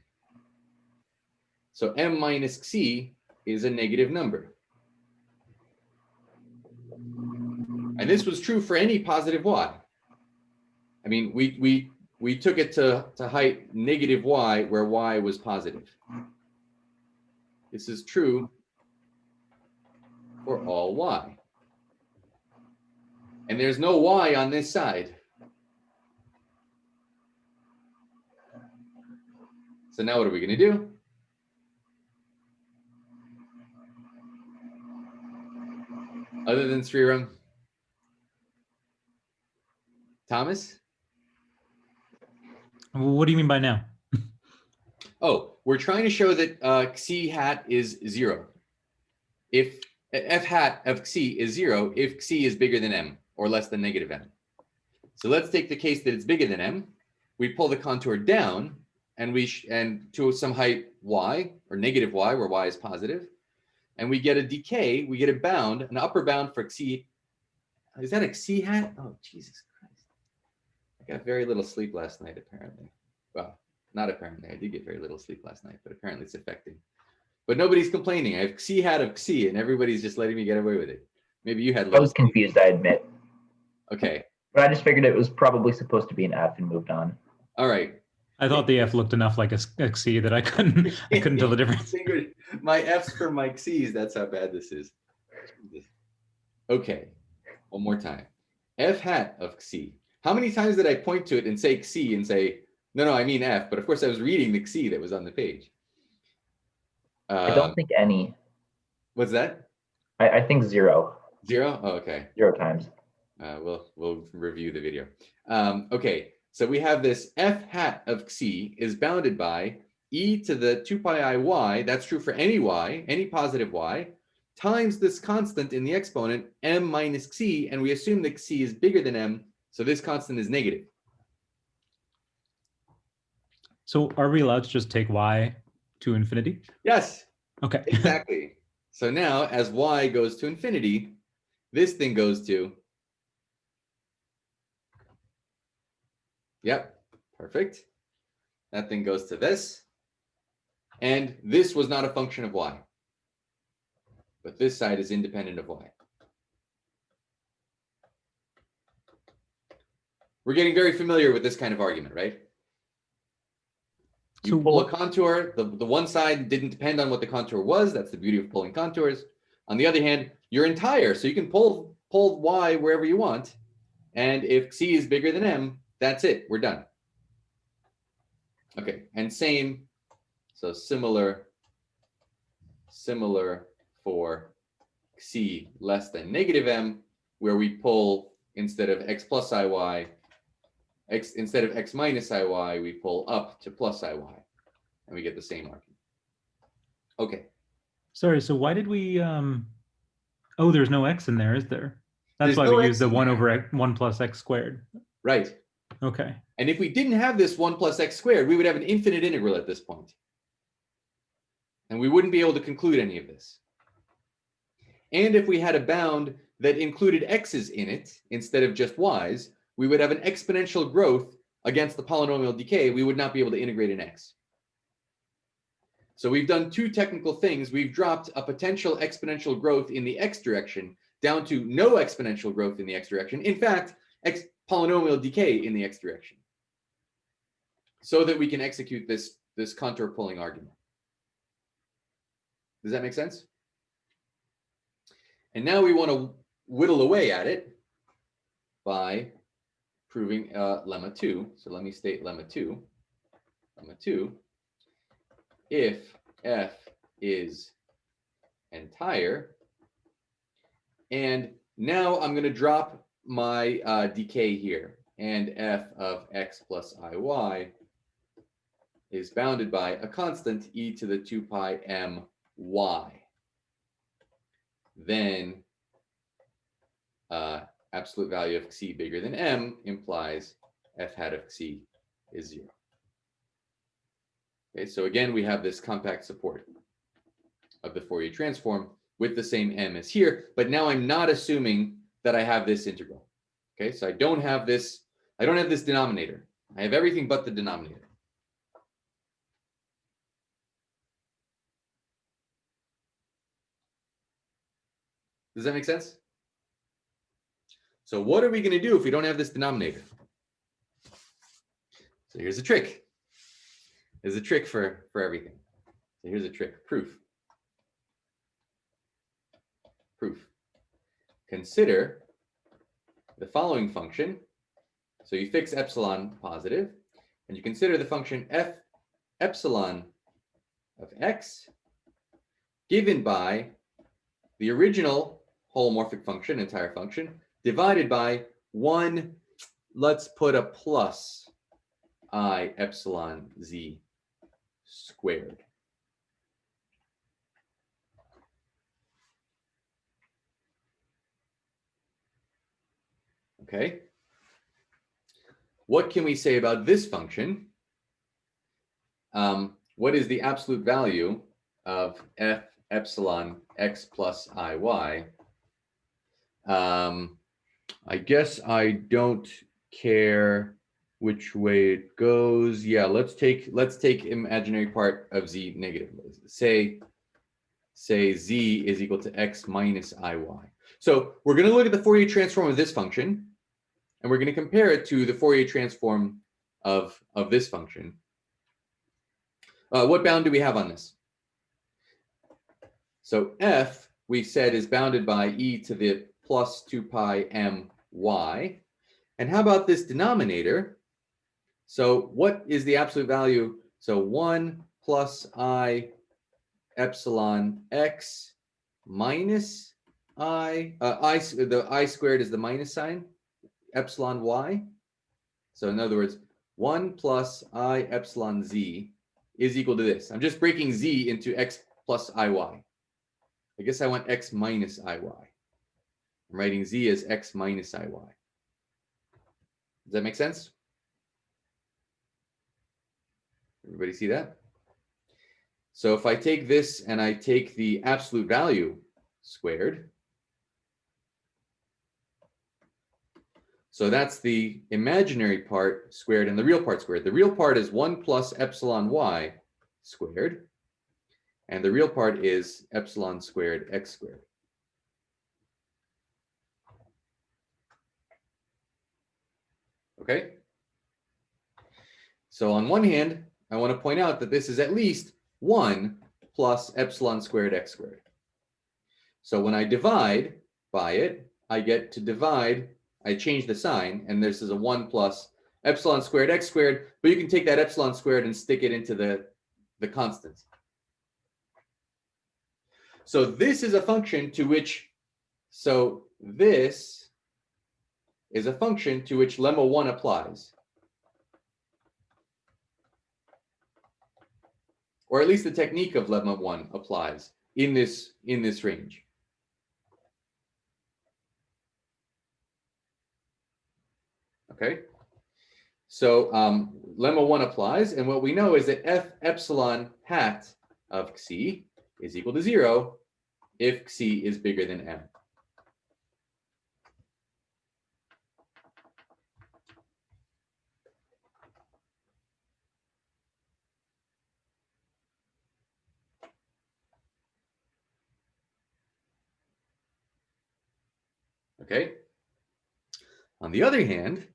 So m minus c is a negative number. And this was true for any positive y. I mean, we took it to height negative y where y was positive. This is true for all y. And there's no y on this side. So now what are we going to do? Other than Sriram? Thomas? What do you mean by now? Oh, we're trying to show that c hat is 0. If f hat of c is 0, if c is bigger than m or less than negative m. So let's take the case that it's bigger than m. We pull the contour down, and to some height y, or negative y, where y is positive, and we get a decay. We get a bound, an upper bound for xi. Is that a xi hat? Oh, Jesus Christ! I got very little sleep last night, apparently. Well, not apparently. I did get very little sleep last night, but apparently it's affecting. But nobody's complaining. I have xi hat of xi, and everybody's just letting me get away with it. Maybe you had I little was confused, I admit. Okay. But I just figured it was probably supposed to be an F and moved on. All right. I thought the F looked enough like a C that I couldn't tell the difference. My F's for my C's. That's how bad this is. Okay. One more time. F hat of Xi. How many times did I point to it and say Xi and say, no, I mean F, but of course I was reading the Xi that was on the page. I don't think any. What's that? I think 0. 0? Oh, okay. 0 times. We'll review the video. Okay, so we have this F hat of Xi is bounded by e to the 2 pi I y, that's true for any y, any positive y, times this constant in the exponent m minus Xi, and we assume that Xi is bigger than m, so this constant is negative. So are we allowed to just take y to infinity? Yes, Okay. exactly. So now as y goes to infinity, this thing goes to, yep, perfect. That thing goes to this. And this was not a function of y. But this side is independent of y. We're getting very familiar with this kind of argument, right? You pull a contour, the one side didn't depend on what the contour was. That's the beauty of pulling contours. On the other hand, you're entire, so you can pull y wherever you want. And if Xi is bigger than m, that's it, we're done. Okay, and same, so similar for Xi less than negative m, where we pull instead of x plus iy, instead of x minus iy, we pull up to plus iy, and we get the same argument. Okay. Sorry, so why did we, oh, there's no x in there, is there? That's There's why no we x use the in 1 there. over 1 plus x squared. Right. Okay. And if we didn't have this 1 plus x squared, we would have an infinite integral at this point. And we wouldn't be able to conclude any of this. And if we had a bound that included x's in it instead of just y's, we would have an exponential growth against the polynomial decay. We would not be able to integrate an x. So we've done two technical things. We've dropped a potential exponential growth in the x direction down to no exponential growth in the x direction. In fact, polynomial decay in the x direction, so that we can execute this contour pulling argument. Does that make sense? And now we want to whittle away at it by proving lemma 2. So let me state lemma 2. Lemma 2, if f is entire, and now I'm going to drop my decay here, and f of x plus iy is bounded by a constant e to the 2 pi m y. Then absolute value of Xi bigger than m implies f hat of Xi is 0. Okay, so again, we have this compact support of the Fourier transform with the same m as here, but now I'm not assuming that I have this integral. Okay, so I don't have this denominator. I have everything but the denominator. Does that make sense? So what are we going to do if we don't have this denominator? So here's a trick. There's a trick for everything. So here's a trick. Proof. Consider the following function. So you fix epsilon positive, and you consider the function f epsilon of x given by the original holomorphic function, entire function, divided by 1, let's put a plus I epsilon z squared. Okay. what can we say about this function? What is the absolute value of f epsilon x plus iy? I guess I don't care which way it goes. Yeah, let's take imaginary part of z negative. Say z is equal to x minus iy. So we're going to look at the Fourier transform of this function, and we're going to compare it to the Fourier transform of this function. What bound do we have on this? So f, we said, is bounded by e to the plus 2 pi m y. And how about this denominator? So what is the absolute value? So 1 plus I epsilon x minus the I squared is the minus sign, epsilon y. So in other words, 1 plus I epsilon z is equal to this. I'm just breaking z into x plus iy. I guess I want x minus iy. I'm writing z as x minus iy. Does that make sense? Everybody see that? So if I take this and I take the absolute value squared, so that's the imaginary part squared and the real part squared. The real part is 1 plus epsilon y squared, and the real part is epsilon squared x squared. Okay? So on one hand, I want to point out that this is at least 1 plus epsilon squared x squared. So when I divide by it, I get to divide, I change the sign, and this is a 1 plus epsilon squared x squared, but you can take that epsilon squared and stick it into the constant. So this is a function to which, so this is a function to which lemma 1 applies. Or at least the technique of lemma 1 applies in this range. Okay, so lemma 1 applies, and what we know is that f epsilon hat of xi is equal to 0 if xi is bigger than m. Okay. On the other hand,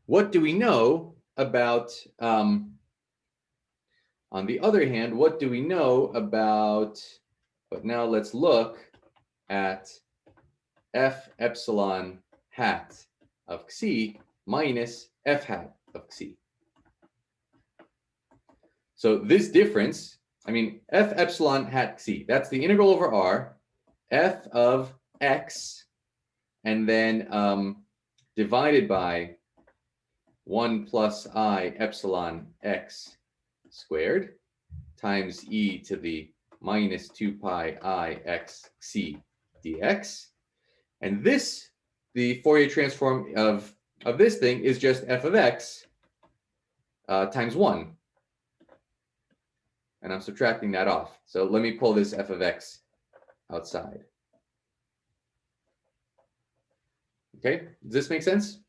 what do we know about? On the other hand, what do we know about? But now let's look at f epsilon hat of xi minus f hat of xi. So this difference, I mean, f epsilon hat xi, that's the integral over r, f of x, and then divided by 1 plus I epsilon x squared times e to the minus 2 pi I x c dx. And this, the Fourier transform of this thing is just f of x times 1. And I'm subtracting that off. So let me pull this f of x outside. Okay, does this make sense?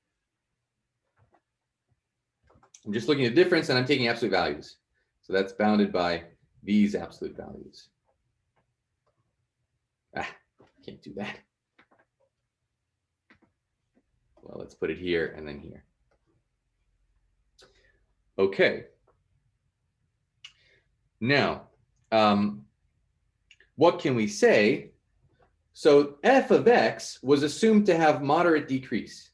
I'm just looking at the difference and I'm taking absolute values. So that's bounded by these absolute values. Can't do that. Well, let's put it here and then here. Okay. Now, what can we say? So f of x was assumed to have moderate decrease.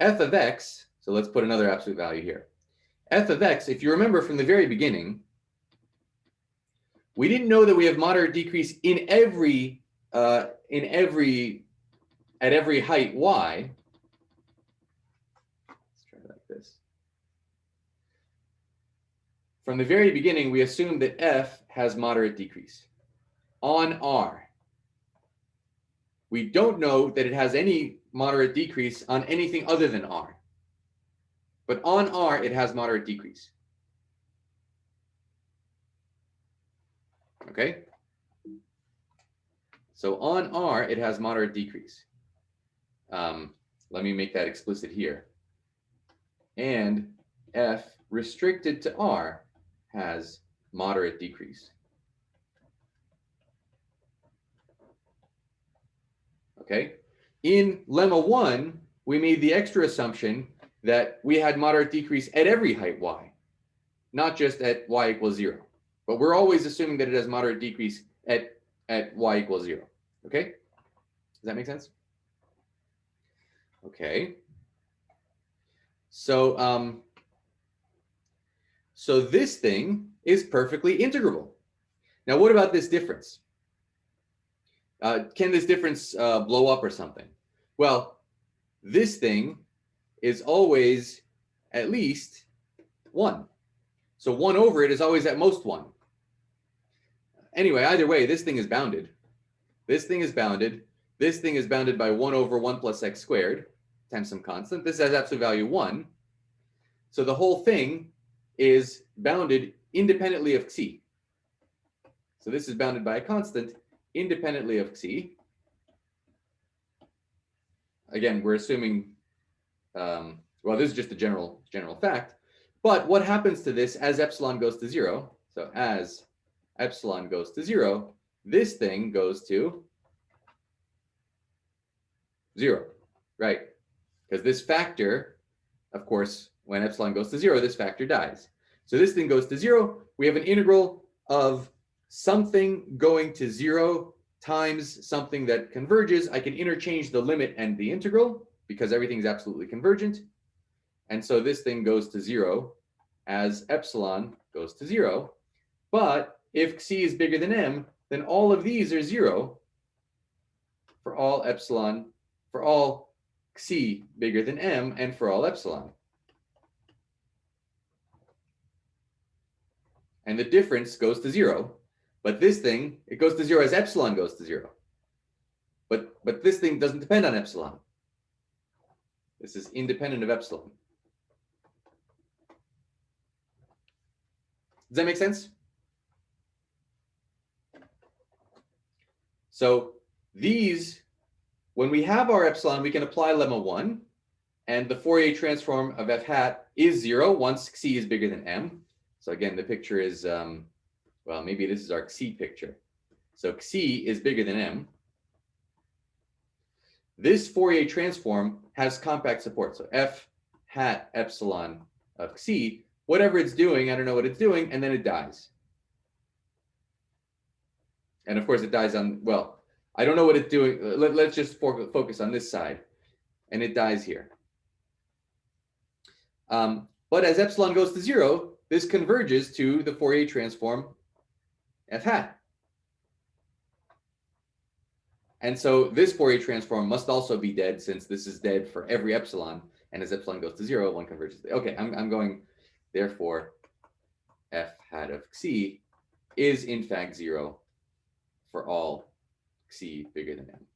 F of x, so let's put another absolute value here. F of x, if you remember from the very beginning, we didn't know that we have moderate decrease at every height y. Let's try it like this. From the very beginning, we assumed that f has moderate decrease on r. We don't know that it has any moderate decrease on anything other than r. but on R, it has moderate decrease. Okay? So on R, it has moderate decrease. Let me make that explicit here. And F restricted to R has moderate decrease. Okay? In lemma 1, we made the extra assumption that we had moderate decrease at every height y, not just at y equals 0. But we're always assuming that it has moderate decrease at y equals 0. Okay? Does that make sense? Okay. So, so this thing is perfectly integrable. Now, what about this difference? Can this difference blow up or something? Well, this thing is always at least 1. So 1 over it is always at most 1. Anyway, either way, this thing is bounded. This thing is bounded. This thing is bounded by 1 over 1 plus x squared times some constant. This has absolute value 1. So the whole thing is bounded independently of xi. So this is bounded by a constant independently of xi. Again, we're assuming, well, this is just a general fact. But what happens to this as epsilon goes to 0? So as epsilon goes to 0, this thing goes to 0, right? Because this factor, of course, when epsilon goes to 0, this factor dies. So this thing goes to 0. We have an integral of something going to 0 times something that converges. I can interchange the limit and the integral because everything's absolutely convergent. And so this thing goes to 0 as epsilon goes to 0. But if xi is bigger than m, then all of these are 0 for all epsilon, for all xi bigger than m, and for all epsilon. And the difference goes to 0. But this thing, it goes to 0 as epsilon goes to 0. But this thing doesn't depend on epsilon. This is independent of epsilon. Does that make sense? So these, when we have our epsilon, we can apply lemma 1, and the Fourier transform of f hat is 0 once xi is bigger than m. So again, the picture is, well, maybe this is our xi picture. So xi is bigger than m. This Fourier transform has compact support. So f hat epsilon of xi, whatever it's doing, I don't know what it's doing, and then it dies. And of course it dies on, well, I don't know what it's doing. Let's just focus on this side. And it dies here. But as epsilon goes to 0, this converges to the Fourier transform f hat. And so this Fourier transform must also be dead, since this is dead for every epsilon. And as epsilon goes to 0, one converges. Okay, I'm going, therefore, f hat of xi is in fact 0 for all xi bigger than m.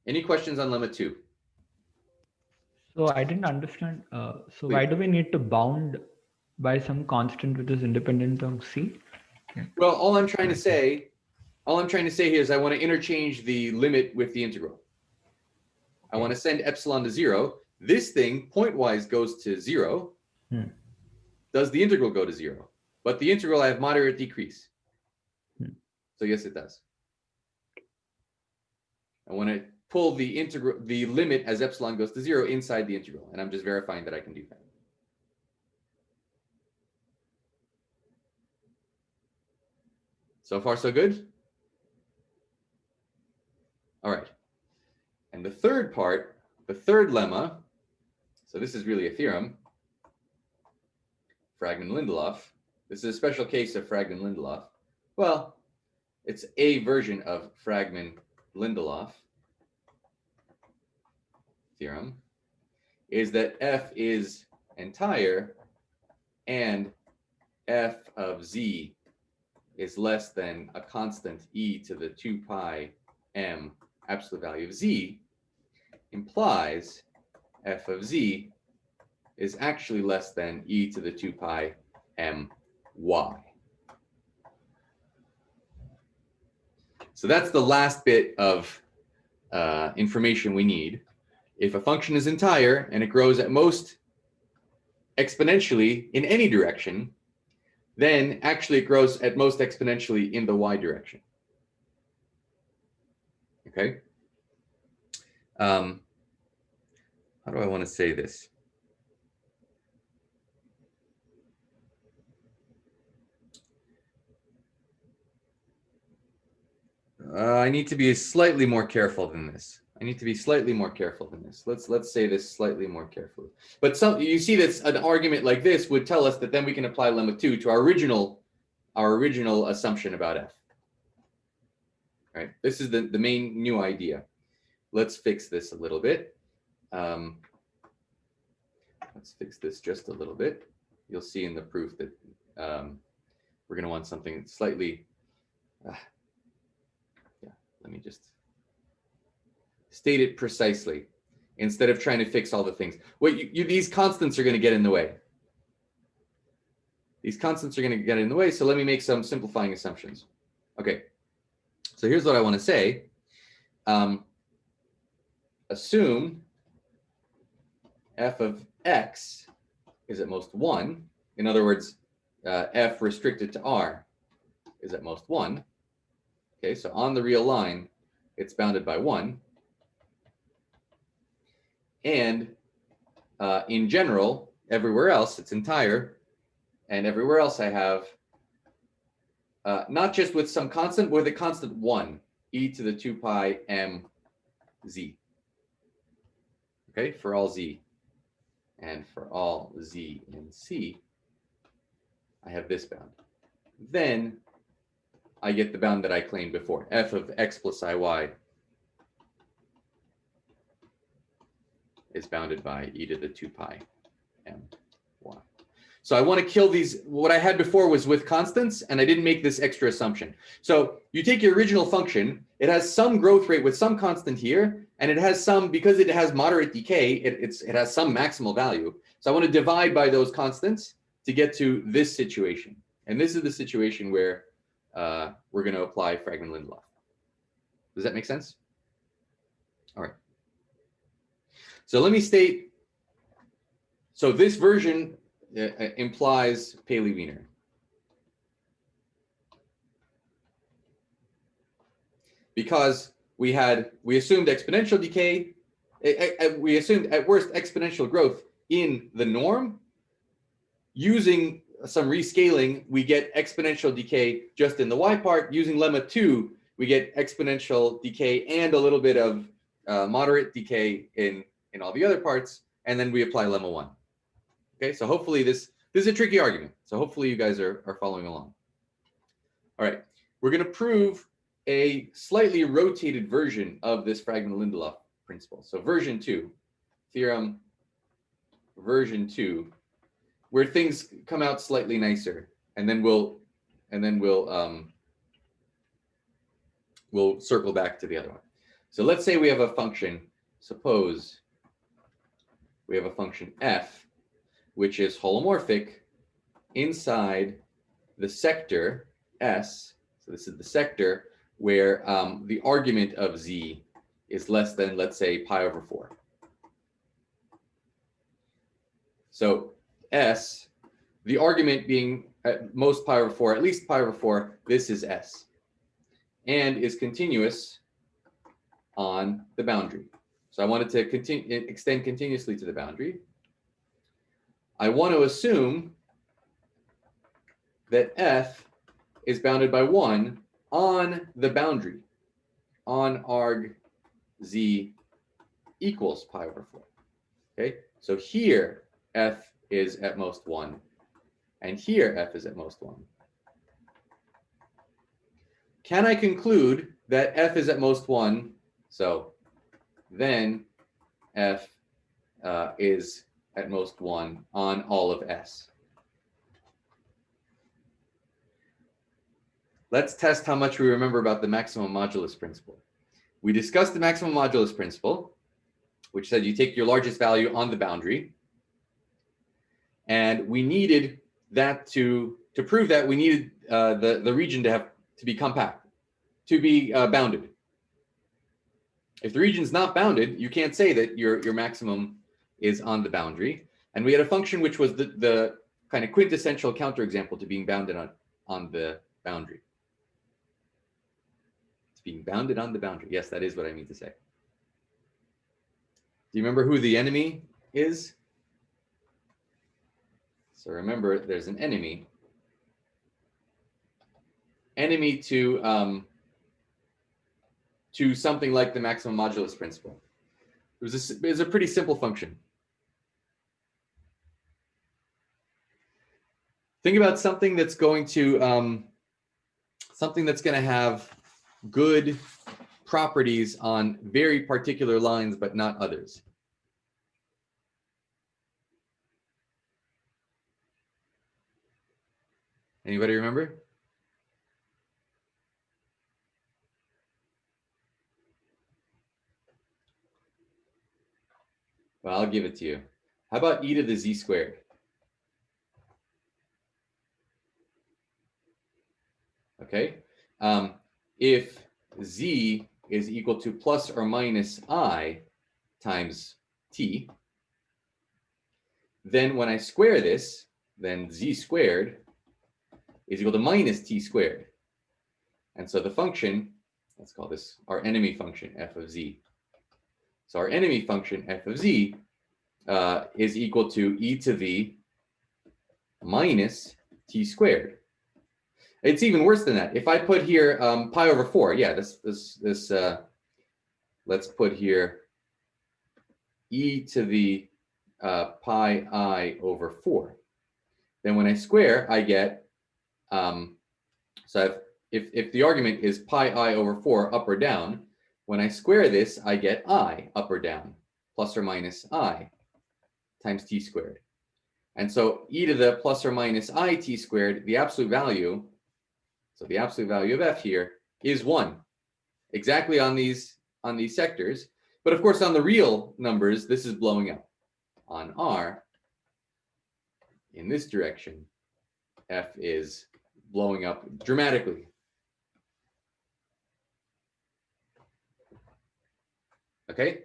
Any questions on lemma 2? So I didn't understand. So why do we need to bound by some constant which is independent of xi? Well, all I'm trying to say here is I want to interchange the limit with the integral. I want to send epsilon to 0. This thing point-wise goes to 0. Does the integral go to 0? But the integral, I have moderate decrease. So yes, it does. I want to pull the integral, the limit as epsilon goes to 0 inside the integral, and I'm just verifying that I can do that. So far, so good? All right. And the third part, the third lemma, so this is really a theorem, Phragmen-Lindelof. This is a special case of Phragmen-Lindelof. Well, it's a version of Phragmen-Lindelof theorem, is that f is entire and f of z is less than a constant e to the 2 pi m absolute value of z. implies f of z is actually less than e to the 2 pi m y. So that's the last bit of information we need. If a function is entire and it grows at most exponentially in any direction, then actually it grows at most exponentially in the y direction. Okay. How do I want to say this? I need to be slightly more careful than this. Let's say this slightly more carefully. But you see this, an argument like this would tell us that then we can apply lemma 2 to our original assumption about f. Right? This is the main new idea. Let's fix this a little bit. Let's fix this just a little bit. You'll see in the proof that we're going to want something slightly. Let me just state it precisely instead of trying to fix all the things. These constants are going to get in the way. So let me make some simplifying assumptions. Okay. So here's what I want to say. Assume f of x is at most 1. In other words, f restricted to r is at most 1. Okay, so on the real line, it's bounded by 1. And in general, everywhere else, it's entire. And everywhere else I have, not just with some constant, but with a constant 1, e to the 2 pi m z. Okay, for all z. And for all z in C, I have this bound. Then I get the bound that I claimed before, f of x plus iy is bounded by e to the 2 pi m y. So I want to kill these. What I had before was with constants, and I didn't make this extra assumption. So you take your original function, it has some growth rate with some constant here, and it has some, because it has moderate decay, it has some maximal value. So I want to divide by those constants to get to this situation. And this is the situation where we're going to apply Phragmen-Lindelof. Does that make sense? All right. So let me state, so this version implies Payley-Weiner. Because we assumed exponential decay, we assumed at worst exponential growth in the norm. Using some rescaling, we get exponential decay just in the y part. Using lemma 2, we get exponential decay and a little bit of moderate decay in all the other parts, and then we apply lemma 1. Okay, so hopefully this is a tricky argument. So hopefully you guys are following along. All right, we're going to prove a slightly rotated version of this Phragmen-Lindelof principle. So version 2, theorem version 2, where things come out slightly nicer, and then we'll circle back to the other one. So let's say we have a function. Suppose we have a function f, which is holomorphic inside the sector S. So this is the sector where the argument of z is less than, let's say, pi over 4. So S, the argument being at most pi over 4, at least pi over 4, this is S, and is continuous on the boundary. So I wanted to extend continuously to the boundary. I want to assume that f is bounded by 1 on the boundary, on arg z equals pi over 4. Okay, so here f is at most 1, and here f is at most 1. Can I conclude that f is at most 1? So then f is at most 1 on all of S. Let's test how much we remember about the maximum modulus principle. We discussed the maximum modulus principle which said you take your largest value on the boundary. And we needed that to prove that we needed the region to be compact, to be bounded. If the region's not bounded, you can't say that your maximum is on the boundary. And we had a function which was the kind of quintessential counterexample to being bounded on the boundary. It's being bounded on the boundary. Yes, that is what I mean to say. Do you remember who the enemy is? So remember, there's an enemy. Enemy to something like the maximum modulus principle. It was a pretty simple function. Think about something that's going to have good properties on very particular lines, but not others. Anybody remember? Well, I'll give it to you. How about e to the z squared? Okay. If z is equal to plus or minus I times t, then when I square this, then z squared is equal to minus t squared. And so the function, let's call this our enemy function, f of z. So our enemy function, f of z, is equal to e to the minus t squared. It's even worse than that. If I put here pi over 4, yeah, let's put here e to the pi I over 4. Then when I square, I get, if the argument is pi I over 4 up or down, when I square this, I get I up or down, plus or minus I times t squared. And so e to the plus or minus I t squared, the absolute value, so the absolute value of f here is 1, exactly on these sectors. But of course, on the real numbers, this is blowing up. On R, in this direction, f is blowing up dramatically. Okay?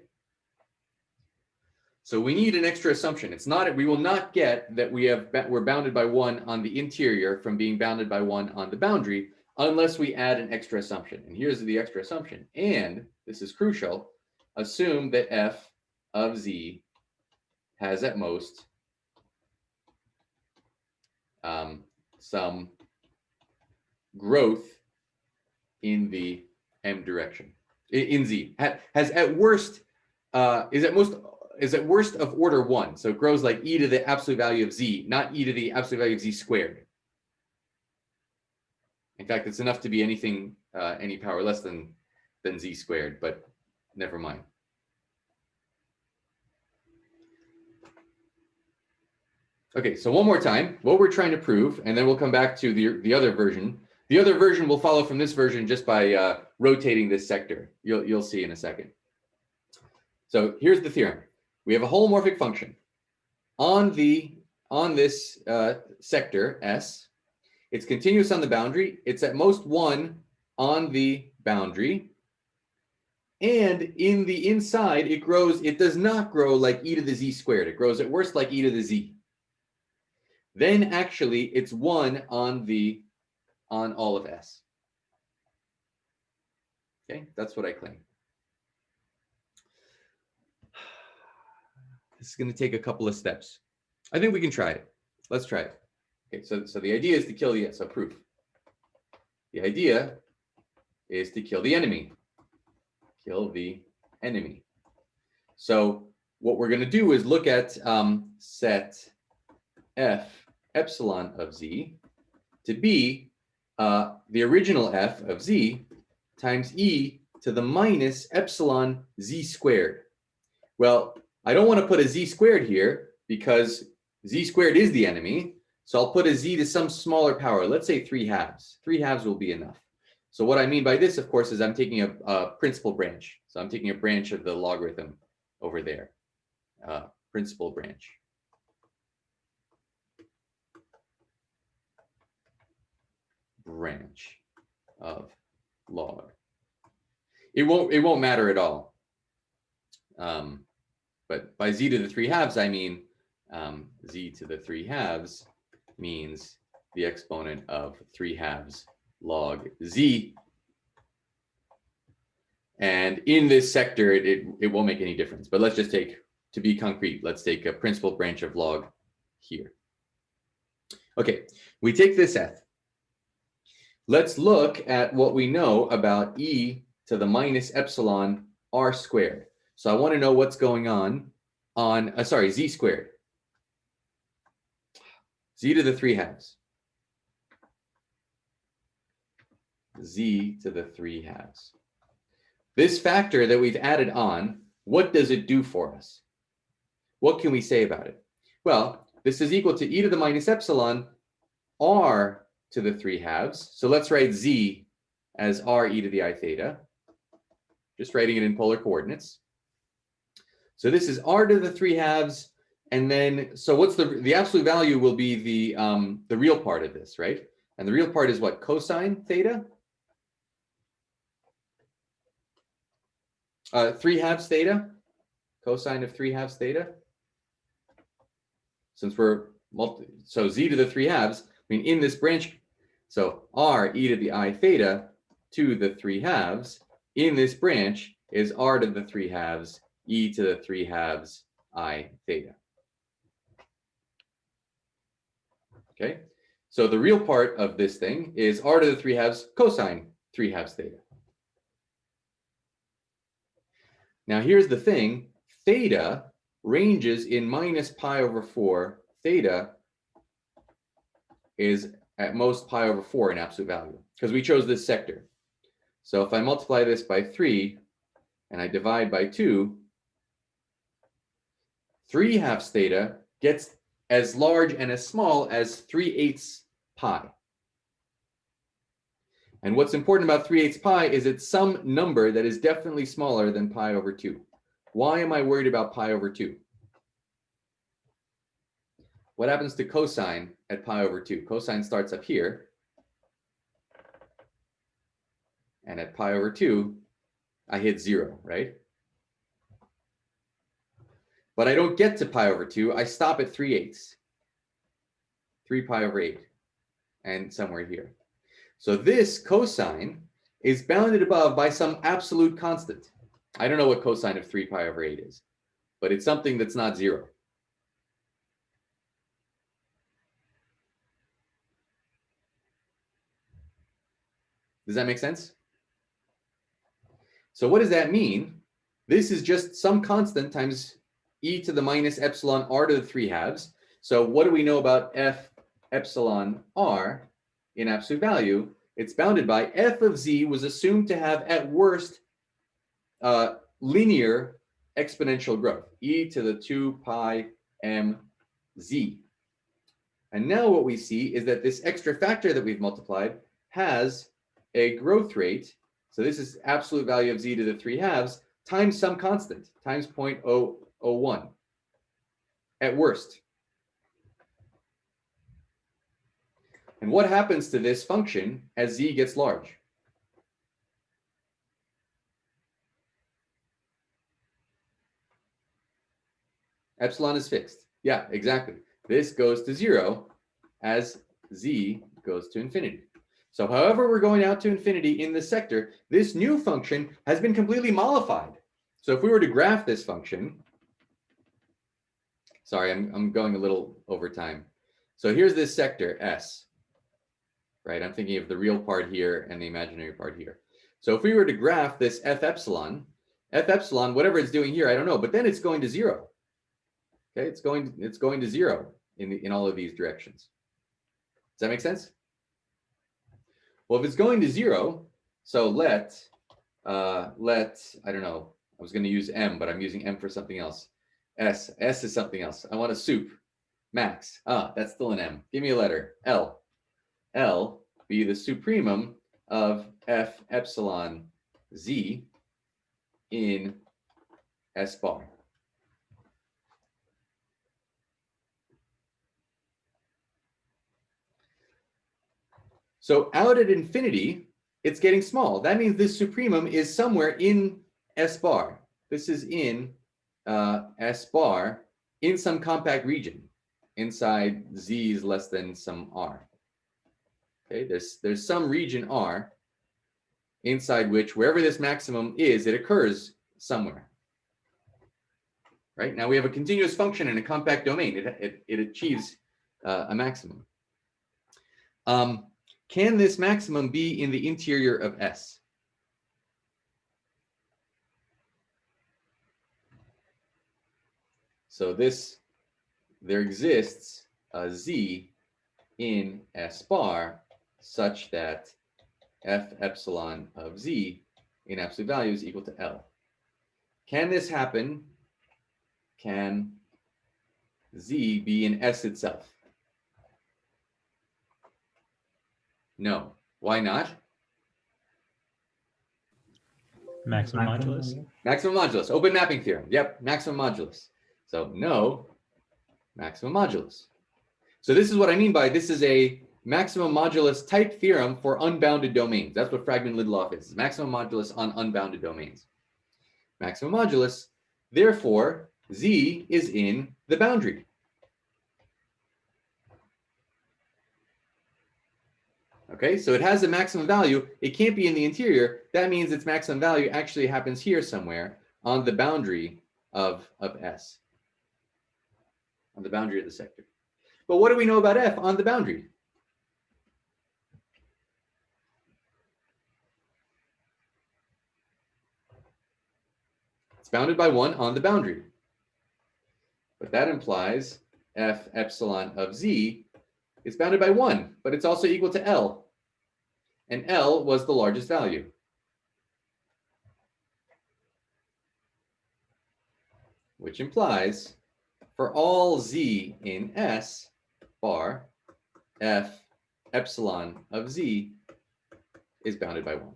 So we need an extra assumption. It's not, we will not get that we're bounded by 1 on the interior from being bounded by 1 on the boundary unless we add an extra assumption. And here's the extra assumption. And this is crucial. Assume that f of z has at most some growth in the m direction. In z has at worst is at worst of order 1. So it grows like e to the absolute value of z, not e to the absolute value of z squared. In fact, it's enough to be anything, any power less than z squared, but never mind. Okay, so one more time, what we're trying to prove, and then we'll come back to the other version. The other version will follow from this version just by rotating this sector. You'll see in a second. So here's the theorem. We have a holomorphic function on this sector S. It's continuous on the boundary. It's at most 1 on the boundary. And in the inside, it grows. It does not grow like e to the z squared. It grows at worst like e to the z. Then actually, it's 1 on all of S. Okay, that's what I claim. This is going to take a couple of steps. I think we can try it. Let's try it. Okay, so the idea is to kill the, so proof. The idea is to kill the enemy. Kill the enemy. So what we're going to do is look at set f epsilon of z to be the original f of z times e to the minus epsilon z squared. Well, I don't want to put a z squared here because z squared is the enemy. So I'll put a z to some smaller power. Let's say 3/2. 3/2 will be enough. So what I mean by this, of course, is I'm taking a principal branch. So I'm taking a branch of the logarithm over there, principal branch. Branch of log. It won't matter at all. But by z to the 3/2, I mean z to the 3/2 means the exponent of 3/2 log z. And in this sector, it won't make any difference. But let's just take, to be concrete, let's take a principal branch of log here. Okay, we take this f. Let's look at what we know about e to the minus epsilon r squared. So I want to know what's going on sorry, z squared. Z to the 3/2. Z to the 3/2. This factor that we've added on, what does it do for us? What can we say about it? Well, this is equal to e to the minus epsilon r to the 3/2. So let's write z as r e to the I theta. Just writing it in polar coordinates. So this is r to the 3/2, and then, so what's the absolute value will be the real part of this, right? And the real part is what? Cosine theta? 3/2 theta? Cosine of 3/2 theta? Since so z to the 3/2, I mean, in this branch, so r e to the I theta to the 3/2 in this branch is r to the 3/2 e to the 3/2 I theta. Okay, so the real part of this thing is r to the 3/2 cosine 3/2 theta. Now here's the thing, theta ranges in minus pi over 4. Theta is at most pi over 4 in absolute value, because we chose this sector. So if I multiply this by 3 and I divide by 2, 3/2 theta gets as large and as small as 3/8 pi. And what's important about 3/8 pi is it's some number that is definitely smaller than pi over 2. Why am I worried about pi over 2? What happens to cosine at pi over 2? Cosine starts up here. And at pi over 2, I hit 0, right? But I don't get to pi over 2. I stop at 3/8. 3 pi over 8. And somewhere here. So this cosine is bounded above by some absolute constant. I don't know what cosine of 3 pi over 8 is, but it's something that's not 0. Does that make sense? So what does that mean? This is just some constant times e to the minus epsilon r to the 3/2. So what do we know about f epsilon r in absolute value? It's bounded by f of z was assumed to have at worst linear exponential growth, e to the 2 pi m z. And now what we see is that this extra factor that we've multiplied has a growth rate. So this is absolute value of z to the 3/2 times some constant, times 0.001 at worst. And what happens to this function as z gets large? Epsilon is fixed. Yeah, exactly. This goes to 0 as z goes to infinity. So however we're going out to infinity in this sector, this new function has been completely mollified. So if we were to graph this function, sorry, I'm going a little over time. So here's this sector S, right? I'm thinking of the real part here and the imaginary part here. So if we were to graph this F epsilon, whatever it's doing here, I don't know, but then it's going to 0. Okay, it's going to 0 in all of these directions. Does that make sense? Well, if it's going to 0, so let I don't know, I was going to use M, but I'm using M for something else. S is something else. I want a soup. Max. That's still an M. Give me a letter. L. L be the supremum of F epsilon Z in S bar. So out at infinity, it's getting small. That means this supremum is somewhere in S bar. This is in S bar in some compact region inside Z is less than some R. Okay, there's some region R inside which wherever this maximum is, it occurs somewhere. Right? Now we have a continuous function in a compact domain. It achieves a maximum. Can this maximum be in the interior of S? So there exists a Z in S bar such that F epsilon of Z in absolute value is equal to L. Can this happen? Can Z be in S itself? No. Why not? Maximum modulus. Maximum modulus. Open mapping theorem. Yep, maximum modulus. So no maximum modulus. So this is what I mean by this is a maximum modulus type theorem for unbounded domains. That's what Phragmen-Lindelof is. Maximum modulus on unbounded domains. Maximum modulus. Therefore, Z is in the boundary. Okay, so it has a maximum value. It can't be in the interior. That means its maximum value actually happens here somewhere on the boundary of S, on the boundary of the sector. But what do we know about F on the boundary? It's bounded by 1 on the boundary. But that implies F epsilon of Z is bounded by 1, but it's also equal to L. And L was the largest value. Which implies for all Z in S bar, F epsilon of Z is bounded by 1.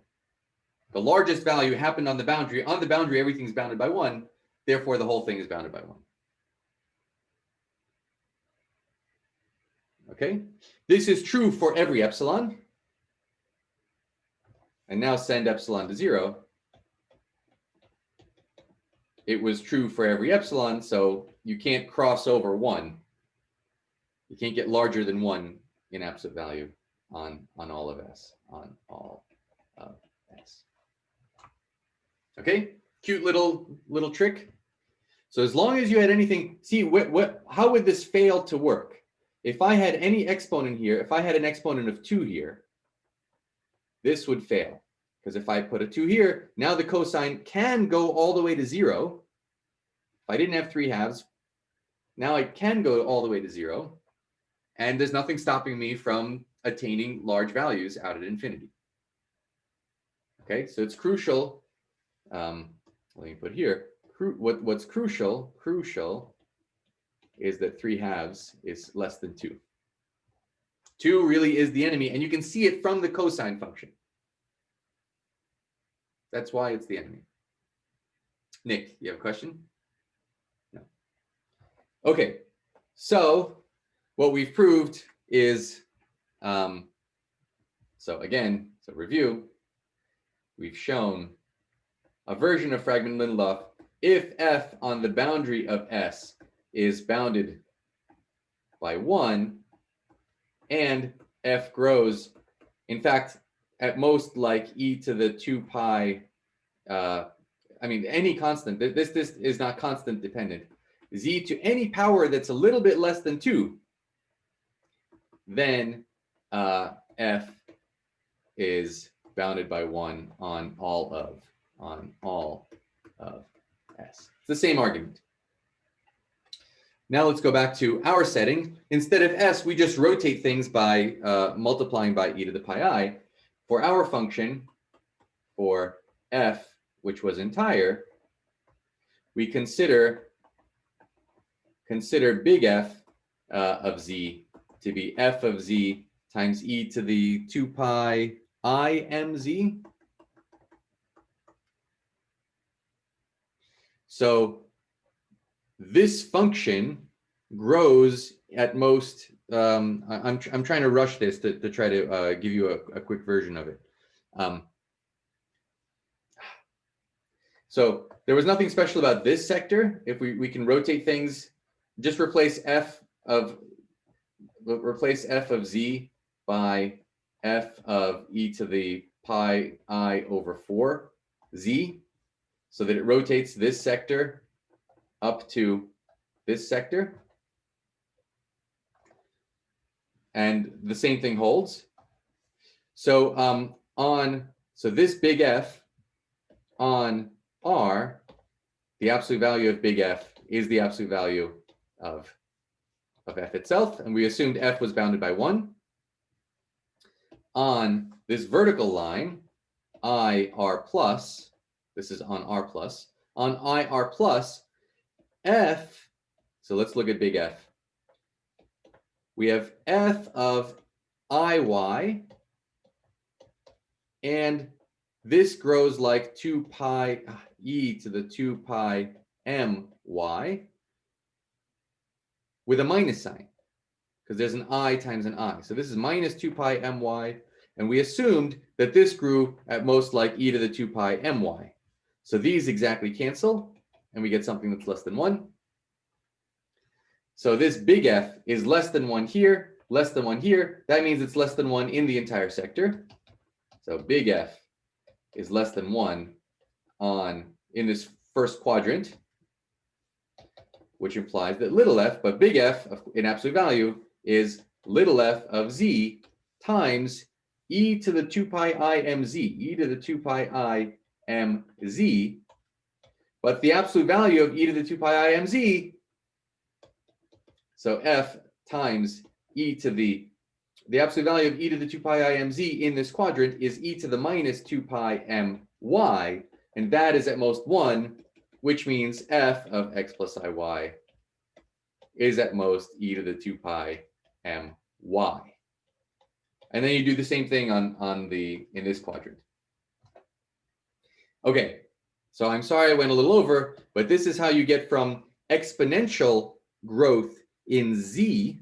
The largest value happened on the boundary. On the boundary, everything's bounded by 1. Therefore, the whole thing is bounded by 1. Okay, this is true for every epsilon. And now send epsilon to 0. It was true for every epsilon, so you can't cross over 1. You can't get larger than 1 in absolute value on all of S, on all of S. Okay, cute little trick. So as long as you had anything, see how would this fail to work? If I had any exponent here, if I had an exponent of 2 here, this would fail. Because if I put a 2 here, now the cosine can go all the way to 0. If I didn't have 3 halves, now I can go all the way to 0. And there's nothing stopping me from attaining large values out at infinity. Okay, so it's crucial. Let me put here. What's crucial is that 3 halves is less than 2. 2 really is the enemy, and you can see it from the cosine function. That's why it's the enemy. Nick, you have a question? No. Okay, so what we've proved is, so review, we've shown a version of Phragment-Lindelof if F on the boundary of S is bounded by 1 and F grows, in fact, at most like e to the 2 pi, I mean, any constant, this is not constant dependent, z to any power that's a little bit less than 2, then F is bounded by 1 on all of S. It's the same argument. Now let's go back to our setting. Instead of S, we just rotate things by multiplying by e to the pi I. For our function, for F, which was entire, we consider big F of Z to be F of Z times e to the 2 pi I mz. So this function grows at most I'm trying to rush this to try to give you a quick version of it. So there was nothing special about this sector. If we can rotate things, just replace f of z by f of e to the pi I over 4 z, so that it rotates this sector up to this sector. And the same thing holds. So so this big F on R, the absolute value of big F is the absolute value of F itself, and we assumed F was bounded by 1. On this vertical line, IR plus, this is on R plus, on IR plus, F, so let's look at big F. We have F of IY, and this grows like 2 pi e to the 2 pi my with a minus sign, because there's an I times an I. So this is minus 2 pi my, and we assumed that this grew at most like e to the 2 pi my. So these exactly cancel, and we get something that's less than 1. So this big F is less than 1 here, less than 1 here. That means it's less than 1 in the entire sector. So big F is less than 1 in this first quadrant, which implies that little f, but big F in absolute value is little f of z times e to the 2 pi I mz, e to the 2 pi I mz. But the absolute value of e to the 2 pi I mz, so f times e to the absolute value of e to the 2 pi I mz in this quadrant is e to the minus 2 pi my, and that is at most 1, which means f of x plus iy is at most e to the 2 pi my. And then you do the same thing in this quadrant. Okay, so I'm sorry I went a little over, but this is how you get from exponential growth in z.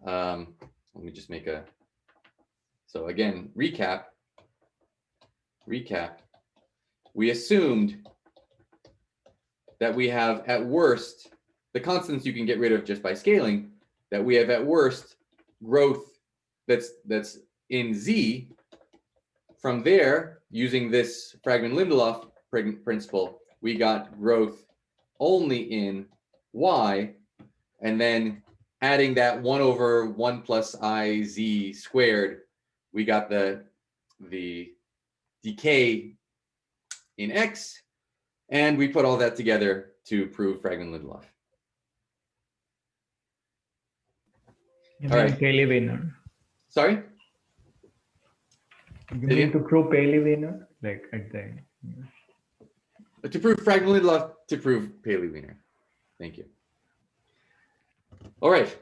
Let me just make so again, recap. We assumed that we have at worst, the constants you can get rid of just by scaling, that we have at worst growth that's in z. From there, using this Phragmen-Lindelof principle, we got growth only in y, and then adding that 1 over 1 plus iz squared, we got the decay in x, and we put all that together to prove Phragmen-Lindelof. You All mean right. Payley-Weiner? Sorry? You mean to prove Payley-Weiner? Like at the end. To prove Phragmen-Lindelof, to prove Payley-Weiner. Thank you. All right.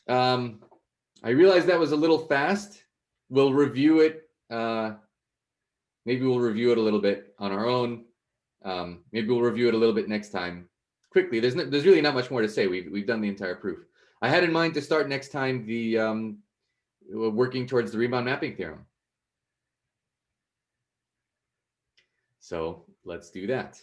I realize that was a little fast. We'll review it. Maybe we'll review it a little bit on our own. Maybe we'll review it a little bit next time. Quickly, there's really not much more to say. We've done the entire proof. I had in mind to start next time the working towards the rebound mapping theorem. So let's do that.